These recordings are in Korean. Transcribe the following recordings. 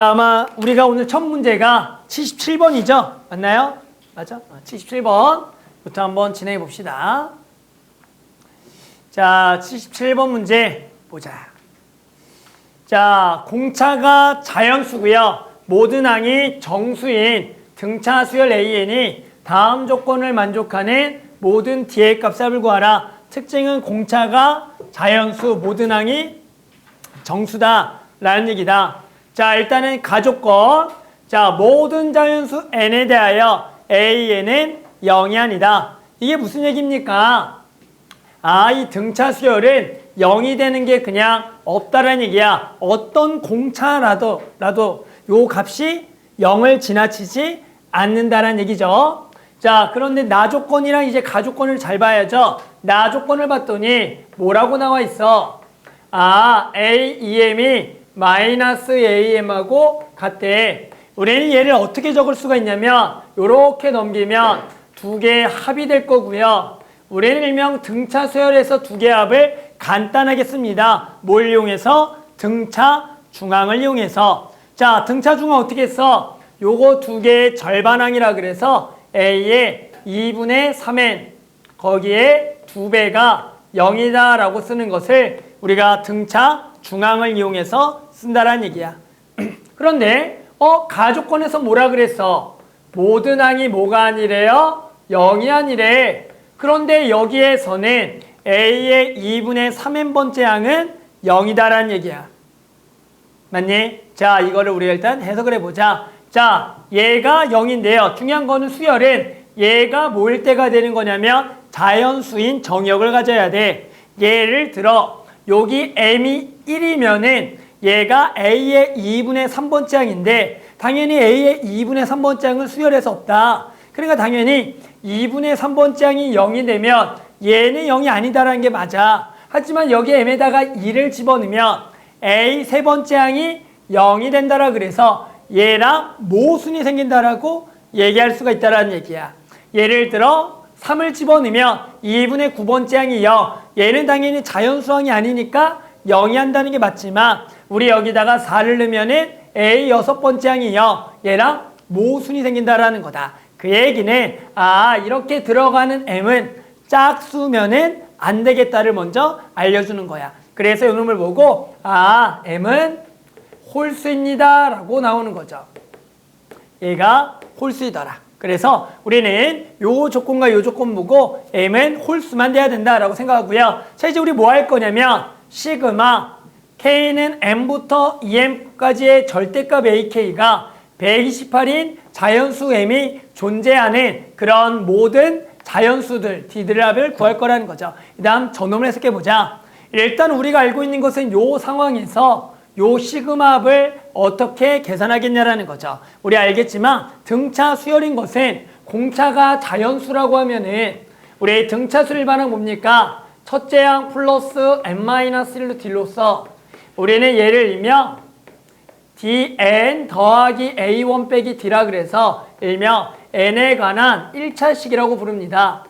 아마 우리가 오늘 첫 문제가 77번이죠? 맞나요? 맞아? 77번부터 한번 진행해 봅시다. 자, 77번 문제 보자. 자, 공차가 자연수고요. 모든 항이 정수인 등차 수열 AN이 다음 조건을 만족하는 모든 D의 값을 구하라. 특징은 공차가 자연수, 모든 항이 정수다 라는 얘기다. 자, 일단은 가조건. 자, 모든 자연수 n에 대하여 AN은 0이 아니다. 이게 무슨 얘기입니까? 아, 이 등차 수열은 0이 되는 게 그냥 없다라는 얘기야. 어떤 공차라도 요 값이 0을 지나치지 않는다라는 얘기죠. 자, 그런데 나조건이랑 이제 가조건을 잘 봐야죠. 나조건을 봤더니 뭐라고 나와 있어? 아, AEM이 마이너스 AM하고 같대. 우리는 얘를 어떻게 적을 수가 있냐면 요렇게 넘기면 두 개의 합이 될 거고요. 우리는 일명 등차 수열에서 두 개의 합을 간단하게 씁니다. 뭘 이용해서? 등차 중항을 이용해서. 자, 등차 중항 어떻게 써? 요거 두 개의 절반항이라 그래서 A의 2분의 3n 거기에 두 배가 0이다 라고 쓰는 것을 우리가 등차 중항을 이용해서 쓴다라는 얘기야. 그런데 가조건에서 뭐라 그랬어? 모든 항이 뭐가 아니래요? 0이 아니래. 그런데 여기에서는 A의 2분의 3n번째 항은 0이다라는 얘기야. 맞니? 자, 이거를 우리가 일단 해석을 해보자. 자, 얘가 0인데요. 중요한 거는 수열은 얘가 뭐일 때가 되는 거냐면 자연수인 정역을 가져야 돼. 예를 들어 여기 m이 1이면은 얘가 A의 2분의 3번째 항인데 당연히 A의 2분의 3번째 항은 수열해서 없다. 그러니까 당연히 2분의 3번째 항이 0이 되면 얘는 0이 아니다라는 게 맞아. 하지만 여기 m에다가 2를 집어넣으면 A 세 번째 항이 0이 된다라 그래서 얘랑 모순이 생긴다라고 얘기할 수가 있다라는 얘기야. 예를 들어 3을 집어넣으면 2분의 9번째 항이 0. 얘는 당연히 자연수항이 아니니까 0이 한다는 게 맞지만 우리 여기다가 4를 넣으면은 A 6번째 항이 0. 얘랑 모순이 생긴다라는 거다. 그 얘기는 이렇게 들어가는 m은 짝수면은 안 되겠다를 먼저 알려주는 거야. 그래서 이 놈을 보고 m은 홀수입니다 라고 나오는 거죠. 얘가 홀수이더라. 그래서 우리는 요 조건과 요 조건 보고 m은 홀수만 돼야 된다라고 생각하고요. 자, 이제 우리 뭐 할 거냐면 시그마 k는 m부터 em까지의 절대값 ak가 128인 자연수 m이 존재하는 그런 모든 자연수들 D들의 합을 구할 거라는 거죠. 그 다음 저놈을 해석해 보자. 일단 우리가 알고 있는 것은 요 상황에서 요 시그마 합을 어떻게 계산하겠냐라는 거죠. 우리 알겠지만 등차 수열인 것은 공차가 자연수라고 하면은 우리 등차수를 반항 뭡니까? 첫째 항 플러스 n-1로 D로서 우리는 얘를 일명 dn 더하기 a1 빼기 D라 그래서 일명 n에 관한 1차식이라고 부릅니다.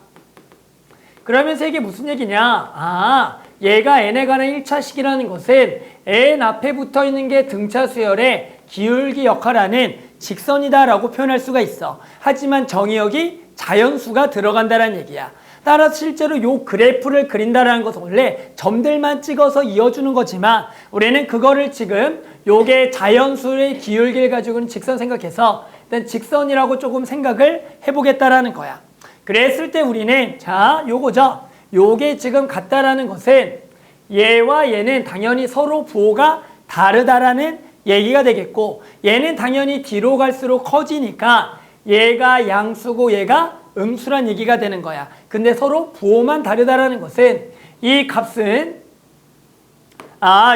그러면서 이게 무슨 얘기냐? 얘가 n에 관한 1차식이라는 것은 n 앞에 붙어 있는 게 등차 수열의 기울기 역할하는 직선이다라고 표현할 수가 있어. 하지만 정의역이 자연수가 들어간다는 얘기야. 따라서 실제로 요 그래프를 그린다라는 것은 원래 점들만 찍어서 이어주는 거지만 우리는 그거를 지금 요게 자연수의 기울기를 가지고는 직선 생각해서 일단 직선이라고 조금 생각을 해보겠다라는 거야. 그랬을 때 우리는 자, 요거죠. 요게 지금 같다라는 것은 얘와 얘는 당연히 서로 부호가 다르다라는 얘기가 되겠고 얘는 당연히 뒤로 갈수록 커지니까 얘가 양수고 얘가 음수란 얘기가 되는 거야. 근데 서로 부호만 다르다라는 것은 이 값은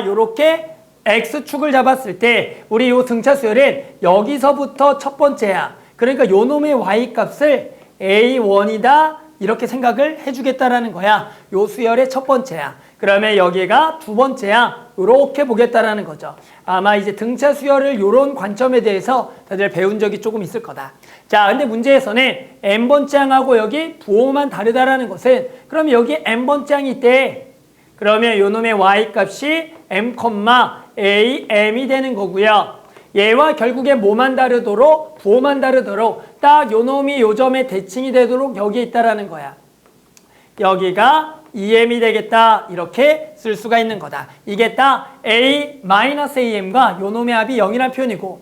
요렇게 x축을 잡았을 때 우리 요 등차 수열은 여기서부터 첫 번째야. 그러니까 요 놈의 y값을 a1이다 이렇게 생각을 해주겠다라는 거야. 요 수열의 첫 번째야. 그러면 여기가 두 번째야. 요렇게 보겠다라는 거죠. 아마 이제 등차 수열을 요런 관점에 대해서 다들 배운 적이 조금 있을 거다. 자, 근데 문제에서는 n번째 항하고 여기 부호만 다르다라는 것은 그럼 여기 n번째 항이 있대. 그러면 요 놈의 y값이 m, a, m이 되는 거고요. 얘와 결국에 뭐만 다르도록 부호만 다르도록 딱 요 놈이 요 점에 대칭이 되도록 여기에 있다라는 거야. 여기가 EM이 되겠다 이렇게 쓸 수가 있는 거다. 이게 딱 A-AM과 요 놈의 합이 0이라는 표현이고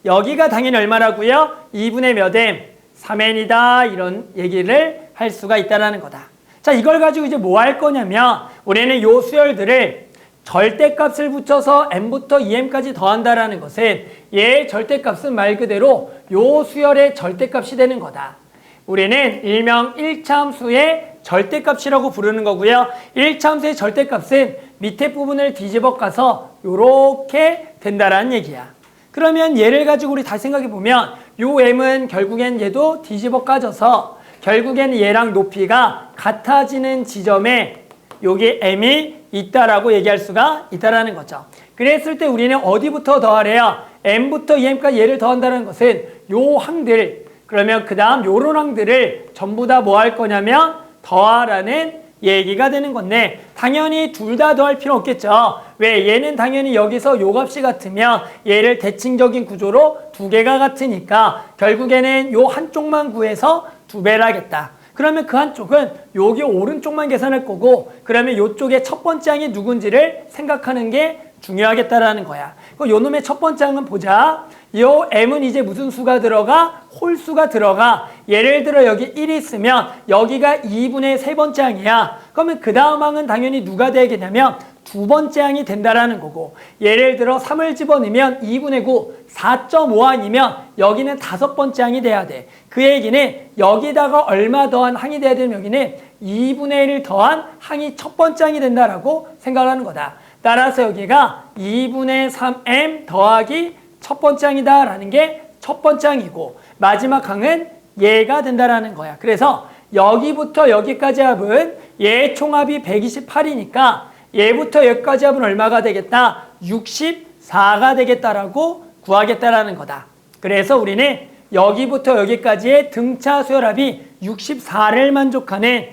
여기가 당연히 얼마라고요? 2분의 몇 M? 3N이다 이런 얘기를 할 수가 있다라는 거다. 자, 이걸 가지고 이제 뭐 할 거냐면 우리는 요 수열들을 절대값을 붙여서 M부터 EM까지 더한다라는 것은 얘 절대값은 말 그대로 요 수열의 절대값이 되는 거다. 우리는 일명 1차함수의 절대값이라고 부르는 거고요. 1차함수의 절대값은 밑에 부분을 뒤집어 까서 요렇게 된다라는 얘기야. 그러면 얘를 가지고 우리 다시 생각해 보면 요 M은 결국엔 얘도 뒤집어 까져서 결국엔 얘랑 높이가 같아지는 지점에 여기 M이 있다라고 얘기할 수가 있다라는 거죠. 그랬을 때 우리는 어디부터 더하래요? M부터 EM까지 얘를 더한다는 것은 요 항들, 그러면 그 다음 요런 항들을 전부 다 뭐 할 거냐면 더하라는 얘기가 되는 건데 당연히 둘 다 더할 필요 없겠죠. 왜? 얘는 당연히 여기서 요 값이 같으면 얘를 대칭적인 구조로 두 개가 같으니까 결국에는 요 한쪽만 구해서 두 배를 하겠다. 그러면 그 한쪽은 여기 오른쪽만 계산할 거고 그러면 요쪽에 첫 번째 항이 누군지를 생각하는 게 중요하겠다라는 거야. 요 놈의 첫 번째 항은 보자. 요 M은 이제 무슨 수가 들어가? 홀수가 들어가. 예를 들어 여기 1이 있으면 여기가 2분의 세 번째 항이야. 그러면 그 다음 항은 당연히 누가 되겠냐면 두 번째 항이 된다라는 거고 예를 들어 3을 집어넣으면 2분의 9, 4.5항이면 여기는 다섯 번째 항이 돼야 돼. 그 얘기는 여기다가 얼마 더한 항이 돼야 되면 여기는 2분의 1 더한 항이 첫 번째 항이 된다라고 생각을 하는 거다. 따라서 여기가 2분의 3m 더하기 첫 번째 항이다 라는 게 첫 번째 항이고 마지막 항은 얘가 된다라는 거야. 그래서 여기부터 여기까지 합은 얘 총합이 128이니까 얘부터 여기까지 합은 얼마가 되겠다? 64가 되겠다라고 구하겠다라는 거다. 그래서 우리는 여기부터 여기까지의 등차 수열합이 64를 만족하는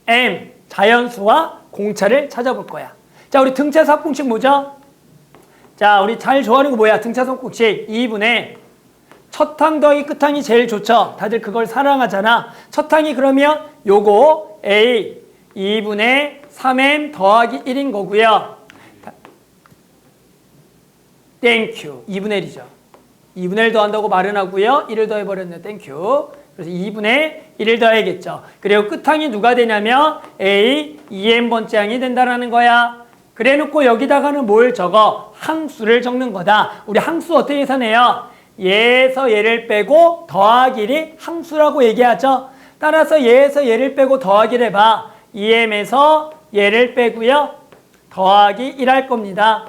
M 자연수와 공차를 찾아볼 거야. 자, 우리 등차수 합공식 뭐죠? 자, 우리 잘 좋아하는 거 뭐야? 등차수 합공식 2분의 첫 항 더하기 끝 항이 제일 좋죠. 다들 그걸 사랑하잖아. 첫 항이 그러면 요거 A 2분의 3M 더하기 1인 거고요. 땡큐. 2분의 1이죠. 2분의 1 더한다고 말은 하고요. 1을 더해버렸네. 땡큐. 그래서 2분의 1을 더해야겠죠. 그리고 끝항이 누가 되냐면 A 2M번째 항이 된다라는 거야. 그래 놓고 여기다가는 뭘 적어? 항수를 적는 거다. 우리 항수 어떻게 계산해요? 얘에서 얘를 빼고 더하기를 항수라고 얘기하죠. 따라서 얘에서 얘를 빼고 더하기를 해봐. 2M에서 얘를 빼고요. 더하기 1 할 겁니다.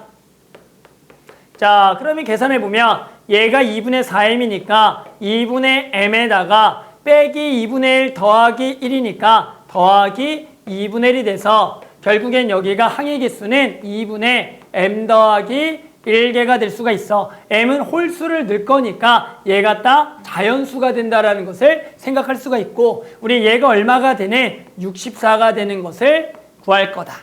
자, 그러면 계산해 보면 얘가 2분의 4M이니까 2분의 M에다가 빼기 2분의 1 더하기 1이니까 더하기 2분의 1이 돼서 결국엔 여기가 항의 개수는 2분의 M 더하기 1개가 될 수가 있어. M은 홀수를 넣을 거니까 얘가 딱 자연수가 된다라는 것을 생각할 수가 있고 우리 얘가 얼마가 되는 64가 되는 것을 구할 거다.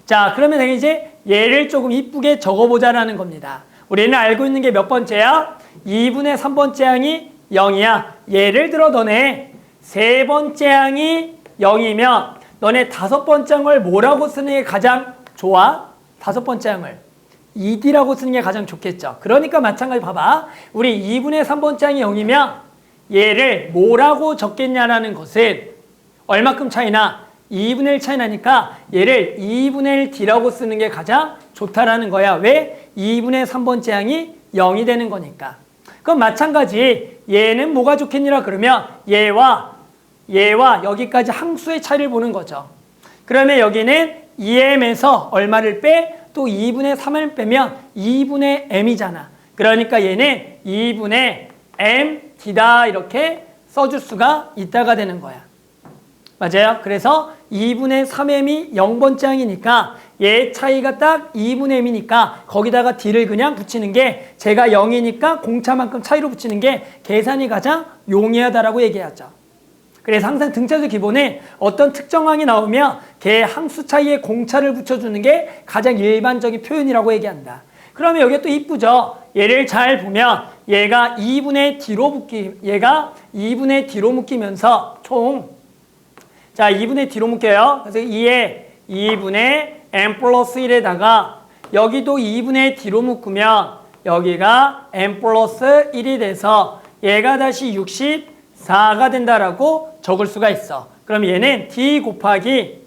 자, 그러면 이제 얘를 조금 이쁘게 적어보자라는 겁니다. 우리는 알고 있는 게 몇 번째야? 2분의 3번째 항이 0이야. 예를 들어 너네 세 번째 항이 0이면 너네 다섯 번째 항을 뭐라고 쓰는 게 가장 좋아? 다섯 번째 항을 2D라고 쓰는 게 가장 좋겠죠. 그러니까 마찬가지 봐봐. 우리 2분의 3번째 항이 0이면 얘를 뭐라고 적겠냐라는 것은 얼마큼 차이나? 2분의 1 차이 나니까 얘를 2분의 1D라고 쓰는 게 가장 좋다라는 거야. 왜? 2분의 3번째 항이 0이 되는 거니까. 그럼 마찬가지 얘는 뭐가 좋겠니라 그러면 얘와 여기까지 항수의 차이를 보는 거죠. 그러면 여기는 2M에서 얼마를 빼? 또 2분의 3을 빼면 2분의 M이잖아. 그러니까 얘는 2분의 MD다 이렇게 써줄 수가 있다가 되는 거야. 맞아요? 그래서 2분의 3M이 0번째 항이니까 얘 차이가 딱 2분의 M이니까 거기다가 D를 그냥 붙이는 게 제가 0이니까 공차만큼 차이로 붙이는 게 계산이 가장 용이하다라고 얘기하죠. 그래서 항상 등차수 기본에 어떤 특정 항이 나오면 걔 항수 차이에 공차를 붙여주는 게 가장 일반적인 표현이라고 얘기한다. 그러면 여기 또 이쁘죠? 얘를 잘 보면 얘가 2분의 D로 묶이면서 자, 2분의 D로 묶여요. 그래서 2분의 n 플러스 1에다가 여기도 2분의 D로 묶으면 여기가 n 플러스 1이 돼서 얘가 다시 64가 된다라고 적을 수가 있어. 그럼 얘는 D 곱하기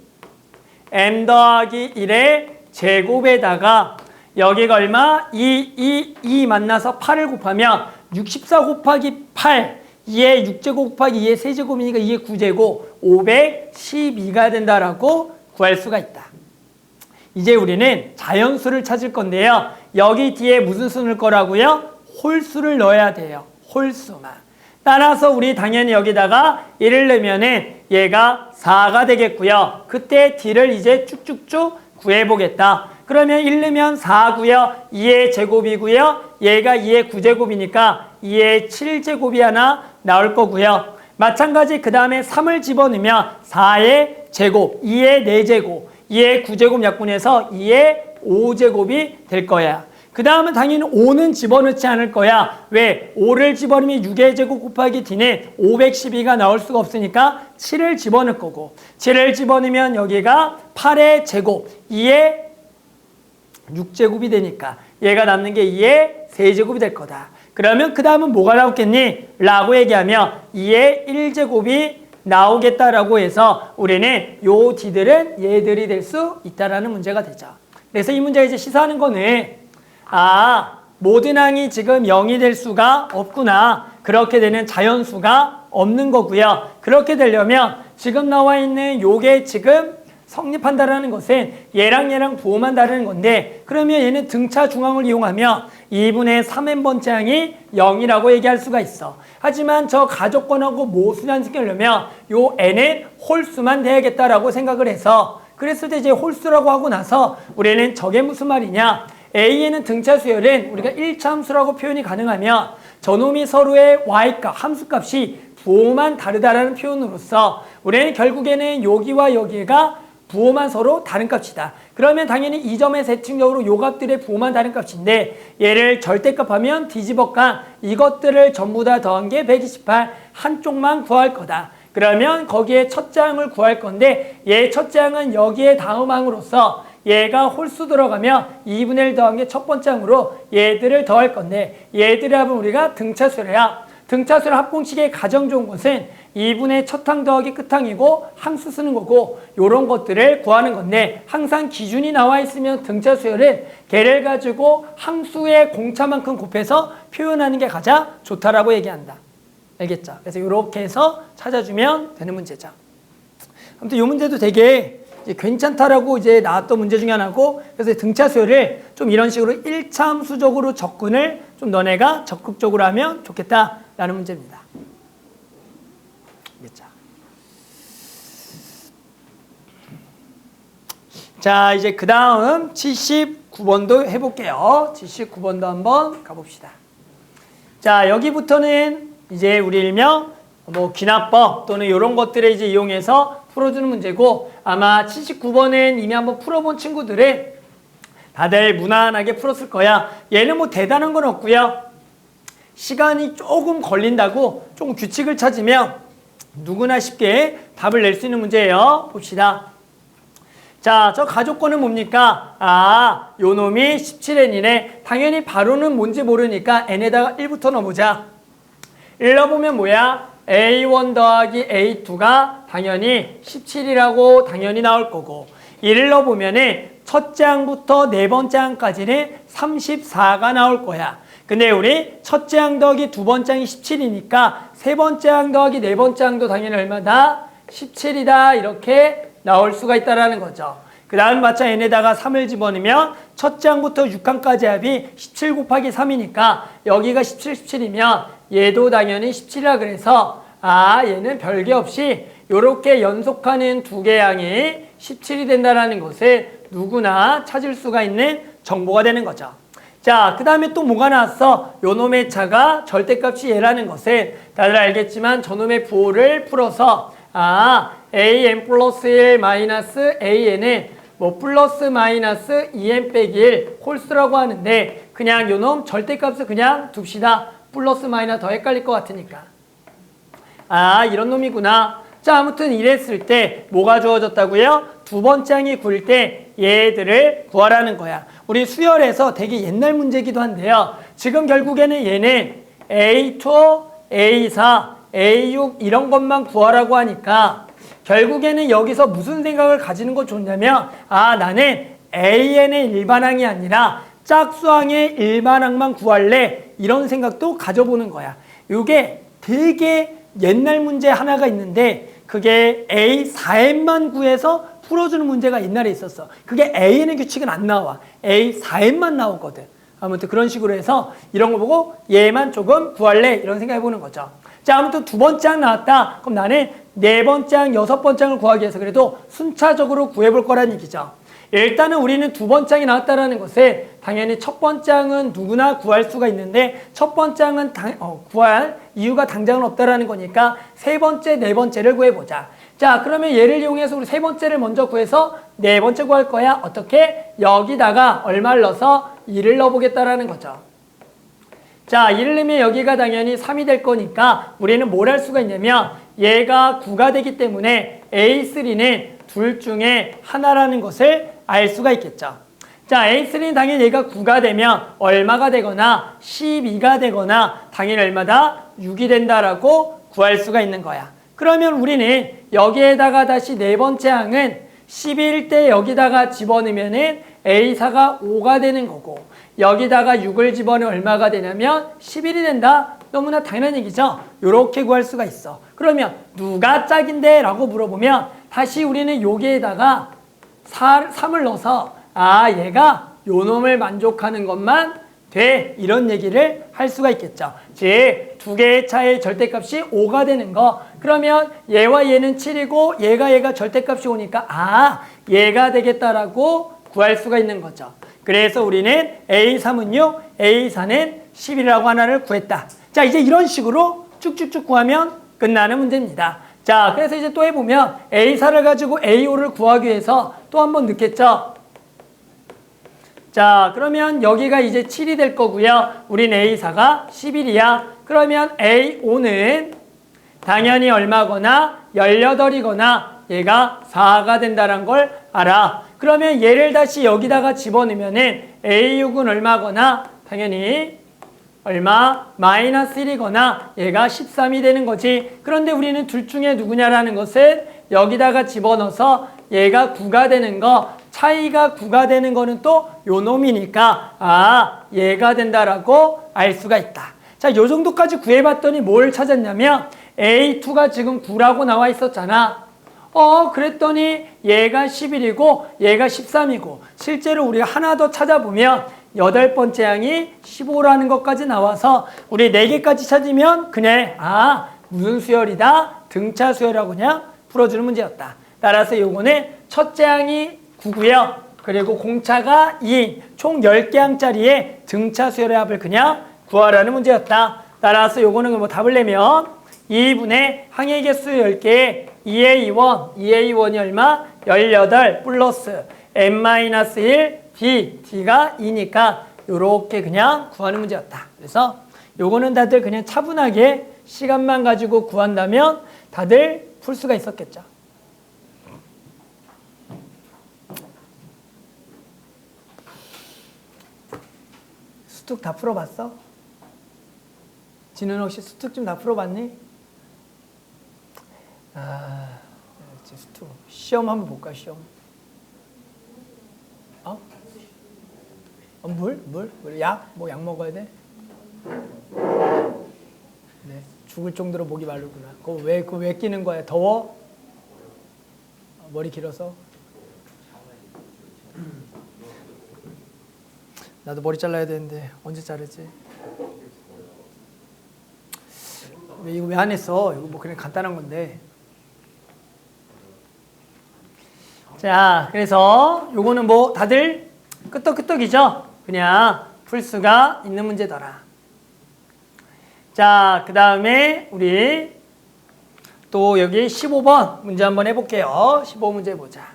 m 더하기 1의 제곱에다가 여기가 얼마? 2 만나서 8을 곱하면 64 곱하기 8 2의 6제곱 곱하기 2의 세제곱이니까 2의 9제곱 512가 된다라고 구할 수가 있다. 이제 우리는 자연수를 찾을 건데요. 여기 뒤에 무슨 수 넣을 거라고요? 홀수를 넣어야 돼요. 홀수만. 따라서 우리 당연히 여기다가 1을 넣으면은 얘가 4가 되겠고요. 그때 D를 이제 쭉쭉쭉 구해보겠다. 그러면 1 넣으면 4고요. 2의 제곱이고요. 얘가 2의 9제곱이니까 2의 7제곱이 하나 나올 거고요. 마찬가지 그 다음에 3을 집어넣으면 4의 제곱, 2의 4제곱, 2의 9제곱 약분해서 2의 5제곱이 될 거야. 그 다음은 당연히 5는 집어넣지 않을 거야. 왜? 5를 집어넣으면 6의 제곱 곱하기 D는 512가 나올 수가 없으니까 7을 집어넣을 거고 7을 집어넣으면 여기가 8의 제곱, 2의 6제곱이 되니까 얘가 남는 게 2의 세제곱이 될 거다. 그러면 그 다음은 뭐가 나오겠니? 라고 얘기하면 2의 1제곱이 나오겠다라고 해서 우리는 요 D들은 얘들이 될 수 있다라는 문제가 되죠. 그래서 이 문제 이제 시사하는 거는 모든 항이 지금 0이 될 수가 없구나. 그렇게 되는 자연수가 없는 거고요. 그렇게 되려면 지금 나와 있는 요게 지금 성립한다라는 것은 얘랑 부호만 다르는 건데 그러면 얘는 등차 중앙을 이용하면 2분의 3n번째 항이 0이라고 얘기할 수가 있어. 하지만 저 가족권하고 모수를 생기려면 요 n은 홀수만 돼야겠다라고 생각을 해서 그랬을 때 이제 홀수라고 하고 나서 우리는 저게 무슨 말이냐? A에는 등차 수열은 우리가 1차함수라고 표현이 가능하면 저놈이 서로의 y값, 함수값이 부호만 다르다라는 표현으로서 우리는 결국에는 여기와 여기가 부호만 서로 다른 값이다. 그러면 당연히 이 점의 대칭적으로 요 값들의 부호만 다른 값인데 얘를 절대값 하면 뒤집어가 이것들을 전부 다 더한 게 128 한쪽만 구할 거다. 그러면 거기에 첫째 항을 구할 건데 얘 첫째 항은 여기에 다음 항으로서 얘가 홀수 들어가면 2분의 1 더한 게 첫 번째 항으로 얘들을 더할 건데 얘들을 하면 우리가 등차수래야. 등차수를 합공식의 가장 좋은 것은 2분의 첫 항 더하기 끝항이고 항수 쓰는 거고 요런 것들을 구하는 건데 항상 기준이 나와 있으면 등차수열은 걔를 가지고 항수의 공차만큼 곱해서 표현하는 게 가장 좋다라고 얘기한다. 알겠죠? 그래서 이렇게 해서 찾아주면 되는 문제죠. 아무튼 이 문제도 되게 이제 괜찮다라고 이제 나왔던 문제 중에 하나고 그래서 등차수열을 좀 이런 식으로 1차 함수적으로 접근을 좀 너네가 적극적으로 하면 좋겠다라는 문제입니다. 알겠죠? 자, 이제 그 다음 79번도 해볼게요. 79번도 한번 가봅시다. 자, 여기부터는 이제 우리 일명 귀납법 또는 이런 것들을 이제 이용해서 풀어주는 문제고 아마 79번은 이미 한번 풀어본 친구들은 다들 무난하게 풀었을 거야. 얘는 뭐 대단한 건 없고요. 시간이 조금 걸린다고 조금 규칙을 찾으면 누구나 쉽게 답을 낼 수 있는 문제예요. 봅시다. 자, 저 가족권은 뭡니까? 요 놈이 17n이네. 당연히 바로는 뭔지 모르니까 n에다가 1부터 넣어보자. 1 넣어보면 뭐야? A1 더하기 A2가 당연히 17이라고 당연히 나올 거고 1을 넣어보면은 첫째 항부터 네 번째 항까지는 34가 나올 거야. 근데 우리 첫째 항 더하기 두 번째 항이 17이니까 세 번째 항 더하기 네 번째 항도 당연히 얼마다? 17이다. 이렇게 나올 수가 있다라는 거죠. 그 다음 마찬 n에다가 3을 집어넣으면 첫째 항부터 6항까지 합이 17 곱하기 3이니까 여기가 17, 17이면 얘도 당연히 17이라 그래서 얘는 별개 없이 이렇게 연속하는 두 개의 항이 17이 된다는 것을 누구나 찾을 수가 있는 정보가 되는 거죠. 자, 그 다음에 또 뭐가 나왔어? 요 놈의 차가 절대값이 얘라는 것을 다들 알겠지만 저놈의 부호를 풀어서 an 플러스 1 마이너스 an은 뭐 플러스 마이너스 2n 빼기 1 홀수라고 하는데 그냥 요놈 절대값을 그냥 둡시다. 플러스 마이너스 더 헷갈릴 것 같으니까. 아, 이런 놈이구나. 자, 아무튼 이랬을 때 뭐가 주어졌다고요? 두 번째 항이 구일 때 얘들을 구하라는 거야. 우리 수열에서 되게 옛날 문제이기도 한데요. 지금 결국에는 얘는 A2, A4, A6 이런 것만 구하라고 하니까 결국에는 여기서 무슨 생각을 가지는 거 좋냐면 아, 나는 AN의 일반항이 아니라 짝수항의 일반항만 구할래 이런 생각도 가져보는 거야. 이게 되게 옛날 문제 하나가 있는데 그게 A4N만 구해서 풀어주는 문제가 옛날에 있었어. 그게 AN의 규칙은 안 나와. A4N만 나오거든. 아무튼 그런 식으로 해서 이런 거 보고 얘만 조금 구할래 이런 생각 해보는 거죠. 자, 아무튼 두 번째 항 나왔다. 그럼 나는 네 번째 항, 여섯 번째 항을 구하기 위해서 그래도 순차적으로 구해볼 거란 얘기죠. 일단은 우리는 두 번째 항이 나왔다라는 것은 당연히 첫 번째 항은 누구나 구할 수가 있는데 첫 번째 항은 구할 이유가 당장은 없다라는 거니까 세 번째, 네 번째를 구해보자. 자, 그러면 얘를 이용해서 우리 세 번째를 먼저 구해서 네 번째 구할 거야. 어떻게? 여기다가 얼마를 넣어서 2를 넣어보겠다라는 거죠. 자, 1을 넣으면 여기가 당연히 3이 될 거니까 우리는 뭘 할 수가 있냐면 얘가 9가 되기 때문에 A3는 둘 중에 하나라는 것을 알 수가 있겠죠. 자, A3는 당연히 얘가 9가 되면 얼마가 되거나 12가 되거나 당연히 얼마다 6이 된다라고 구할 수가 있는 거야. 그러면 우리는 여기에다가 다시 네 번째 항은 10일 때 여기다가 집어넣으면은 A4가 5가 되는 거고 여기다가 6을 집어넣으면 얼마가 되냐면 11이 된다. 너무나 당연한 얘기죠. 이렇게 구할 수가 있어. 그러면 누가 짝인데? 라고 물어보면 다시 우리는 여기에다가 3을 넣어서 아, 얘가 요 놈을 만족하는 것만 돼. 이런 얘기를 할 수가 있겠죠. 즉, 두 개의 차의 절대값이 5가 되는 거. 그러면 얘와 얘는 7이고 얘가 절대값이 5니까 아, 얘가 되겠다라고 구할 수가 있는 거죠. 그래서 우리는 A3은 6, A4는 11이라고 하나를 구했다. 자, 이제 이런 식으로 쭉쭉쭉 구하면 끝나는 문제입니다. 자, 그래서 이제 또 해보면 A4를 가지고 A5를 구하기 위해서 또 한 번 넣겠죠. 자, 그러면 여기가 이제 7이 될 거고요. 우린 A4가 11이야. 그러면 A5는 당연히 얼마거나 18이거나 얘가 4가 된다는 걸 알아. 그러면 얘를 다시 여기다가 집어넣으면은 A6은 얼마거나 당연히 얼마? 마이너스 1이거나 얘가 13이 되는 거지. 그런데 우리는 둘 중에 누구냐라는 것은 여기다가 집어넣어서 얘가 9가 되는 거, 차이가 9가 되는 거는 또 요 놈이니까 아, 얘가 된다라고 알 수가 있다. 자, 요 정도까지 구해봤더니 뭘 찾았냐면 A2가 지금 9라고 나와 있었잖아. 그랬더니 얘가 11이고 얘가 13이고 실제로 우리가 하나 더 찾아보면 여덟 번째 항이 15라는 것까지 나와서 우리 4개까지 찾으면 그냥 아, 무슨 수열이다? 등차 수열이라고 그냥 풀어주는 문제였다. 따라서 요거는 첫째 항이 9고요. 그리고 공차가 2인 총 10개 항짜리의 등차 수열의 합을 그냥 구하라는 문제였다. 따라서 요거는 뭐 답을 내면 2분의 항의 개수 10개에 2A1이 얼마? 18 플러스 n-1 D가 2니까 요렇게 그냥 구하는 문제였다. 그래서 요거는 다들 그냥 차분하게 시간만 가지고 구한다면 다들 풀 수가 있었겠죠. 수특 다 풀어봤어? 진은 혹시 수특 좀 다 풀어봤니? 아, 수특. 시험 한번 볼까, 시험? 물? 약? 뭐 약 먹어야 돼? 네, 죽을 정도로 목이 마르구나. 그거 왜 끼는 거야? 더워? 머리 길어서? 나도 머리 잘라야 되는데 언제 자르지? 이거 왜 안 했어? 이거 뭐 그냥 간단한 건데. 자, 그래서 요거는 뭐 다들 끄떡끄떡이죠? 그냥 풀 수가 있는 문제더라. 자, 그 다음에 우리 또 여기 15번 문제 한번 해볼게요. 15문제 보자.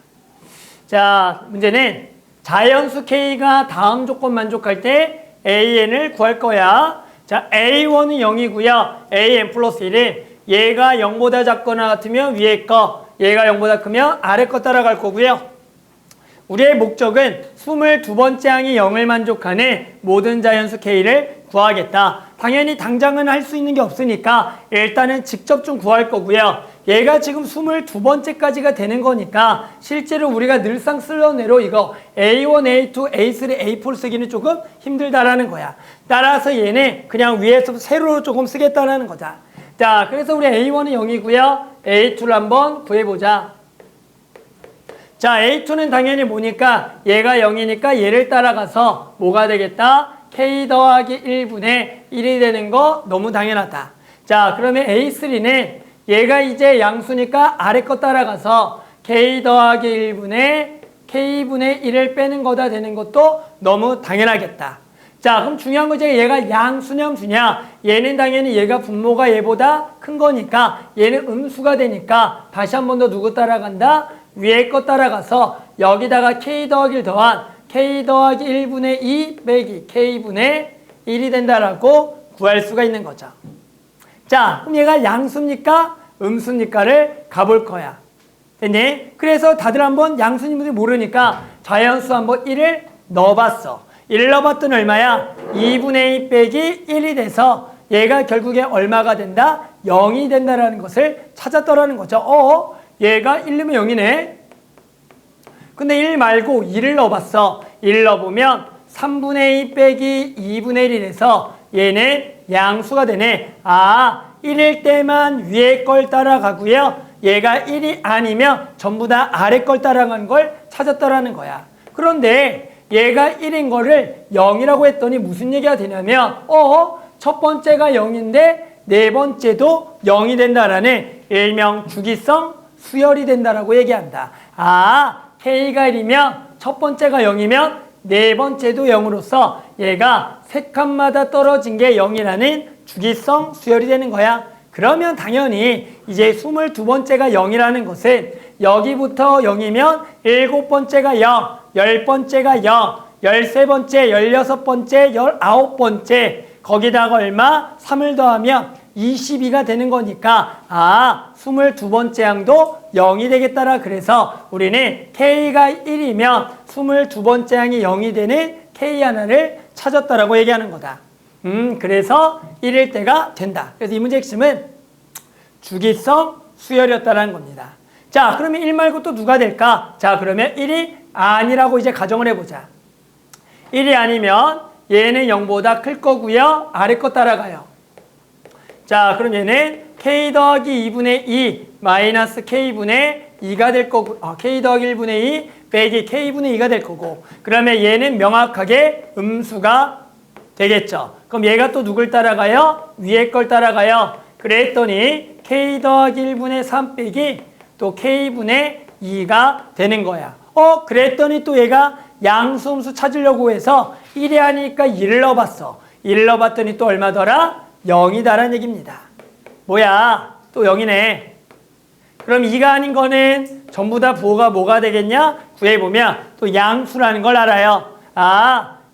자, 문제는 자연수 K가 다음 조건 만족할 때 AN을 구할 거야. 자, A1은 0이고요. AN 플러스 1은 얘가 0보다 작거나 같으면 위에 거, 얘가 0보다 크면 아래 거 따라갈 거고요. 우리의 목적은 22번째 항이 0을 만족하는 모든 자연수 K를 구하겠다. 당연히 당장은 할 수 있는 게 없으니까 일단은 직접 좀 구할 거고요. 얘가 지금 22번째까지가 되는 거니까 실제로 우리가 늘상 쓰던 대로 이거 A1, A2, A3, A4 쓰기는 조금 힘들다라는 거야. 따라서 얘는 그냥 위에서 세로로 조금 쓰겠다라는 거다. 자, 그래서 우리 A1은 0이고요. A2를 한번 구해보자. 자, A2는 당연히 뭐니까 얘가 0이니까 얘를 따라가서 뭐가 되겠다? K 더하기 1분의 1이 되는 거 너무 당연하다. 자, 그러면 A3는 얘가 이제 양수니까 아래 거 따라가서 K 더하기 1분의 K분의 1을 빼는 거다 되는 것도 너무 당연하겠다. 자, 그럼 중요한 거 이제 얘가 양수냐 음수냐. 얘는 당연히 얘가 분모가 얘보다 큰 거니까 얘는 음수가 되니까 다시 한 번 더 누구 따라간다? 위에 거 따라가서 여기다가 K 더하기 1 더한 K 더하기 1분의 2 빼기 K분의 1이 된다라고 구할 수가 있는 거죠. 자, 그럼 얘가 양수입니까? 음수입니까를 가볼 거야. 됐니? 그래서 다들 한번 양수님들이 모르니까 자연수 한번 1을 넣어봤어. 1 넣어봤더니 얼마야? 2분의 2 빼기 1이 돼서 얘가 결국에 얼마가 된다? 0이 된다라는 것을 찾았더라는 거죠. 얘가 1 넣으면 0이네. 근데 1 말고 2를 넣어봤어. 1 넣어보면 3분의 2 빼기 2분의 1이 돼서 얘는 양수가 되네. 1일 때만 위에 걸 따라가고요. 얘가 1이 아니면 전부 다 아래 걸 따라가는 걸 찾았더라는 거야. 그런데 얘가 1인 거를 0이라고 했더니 무슨 얘기가 되냐면 첫 번째가 0인데 네 번째도 0이 된다라는 일명 주기성 수열이 된다라고 얘기한다. K가 1이면 첫 번째가 0이면 네 번째도 0으로서 얘가 세 칸마다 떨어진 게 0이라는 주기성 수열이 되는 거야. 그러면 당연히 이제 22번째가 0이라는 것은 여기부터 0이면 7번째가 0, 10번째가 0, 13번째, 16번째, 19번째 거기다가 얼마? 3을 더하면 22가 되는 거니까 22번째 항도 0이 되겠다라. 그래서 우리는 K가 1이면 22번째 항이 0이 되는 K 하나를 찾았다라고 얘기하는 거다. 그래서 1일 때가 된다. 그래서 이 문제 핵심은 주기성 수열이었다라는 겁니다. 자, 그러면 1 말고 또 누가 될까? 자, 그러면 1이 아니라고 이제 가정을 해보자. 1이 아니면 얘는 0보다 클 거고요. 아래 거 따라가요. 자, 그럼 얘는 K 더하기 2분의 2 마이너스 K분의 2가 될 거고, K 더하기 1분의 2 빼기 K분의 2가 될 거고, 그러면 얘는 명확하게 음수가 되겠죠. 그럼 얘가 또 누굴 따라가요? 위에 걸 따라가요. 그랬더니 K 더하기 1분의 3 빼기 또 K분의 2가 되는 거야. 그랬더니 또 얘가 양수 음수 찾으려고 해서 1이 아니니까 1을 넣어봤어. 1을 넣어봤더니 또 얼마더라? 0이다라는 얘기입니다. 뭐야? 또 0이네. 그럼 2가 아닌 거는 전부 다 부호가 뭐가 되겠냐? 구해보면 또 양수라는 걸 알아요.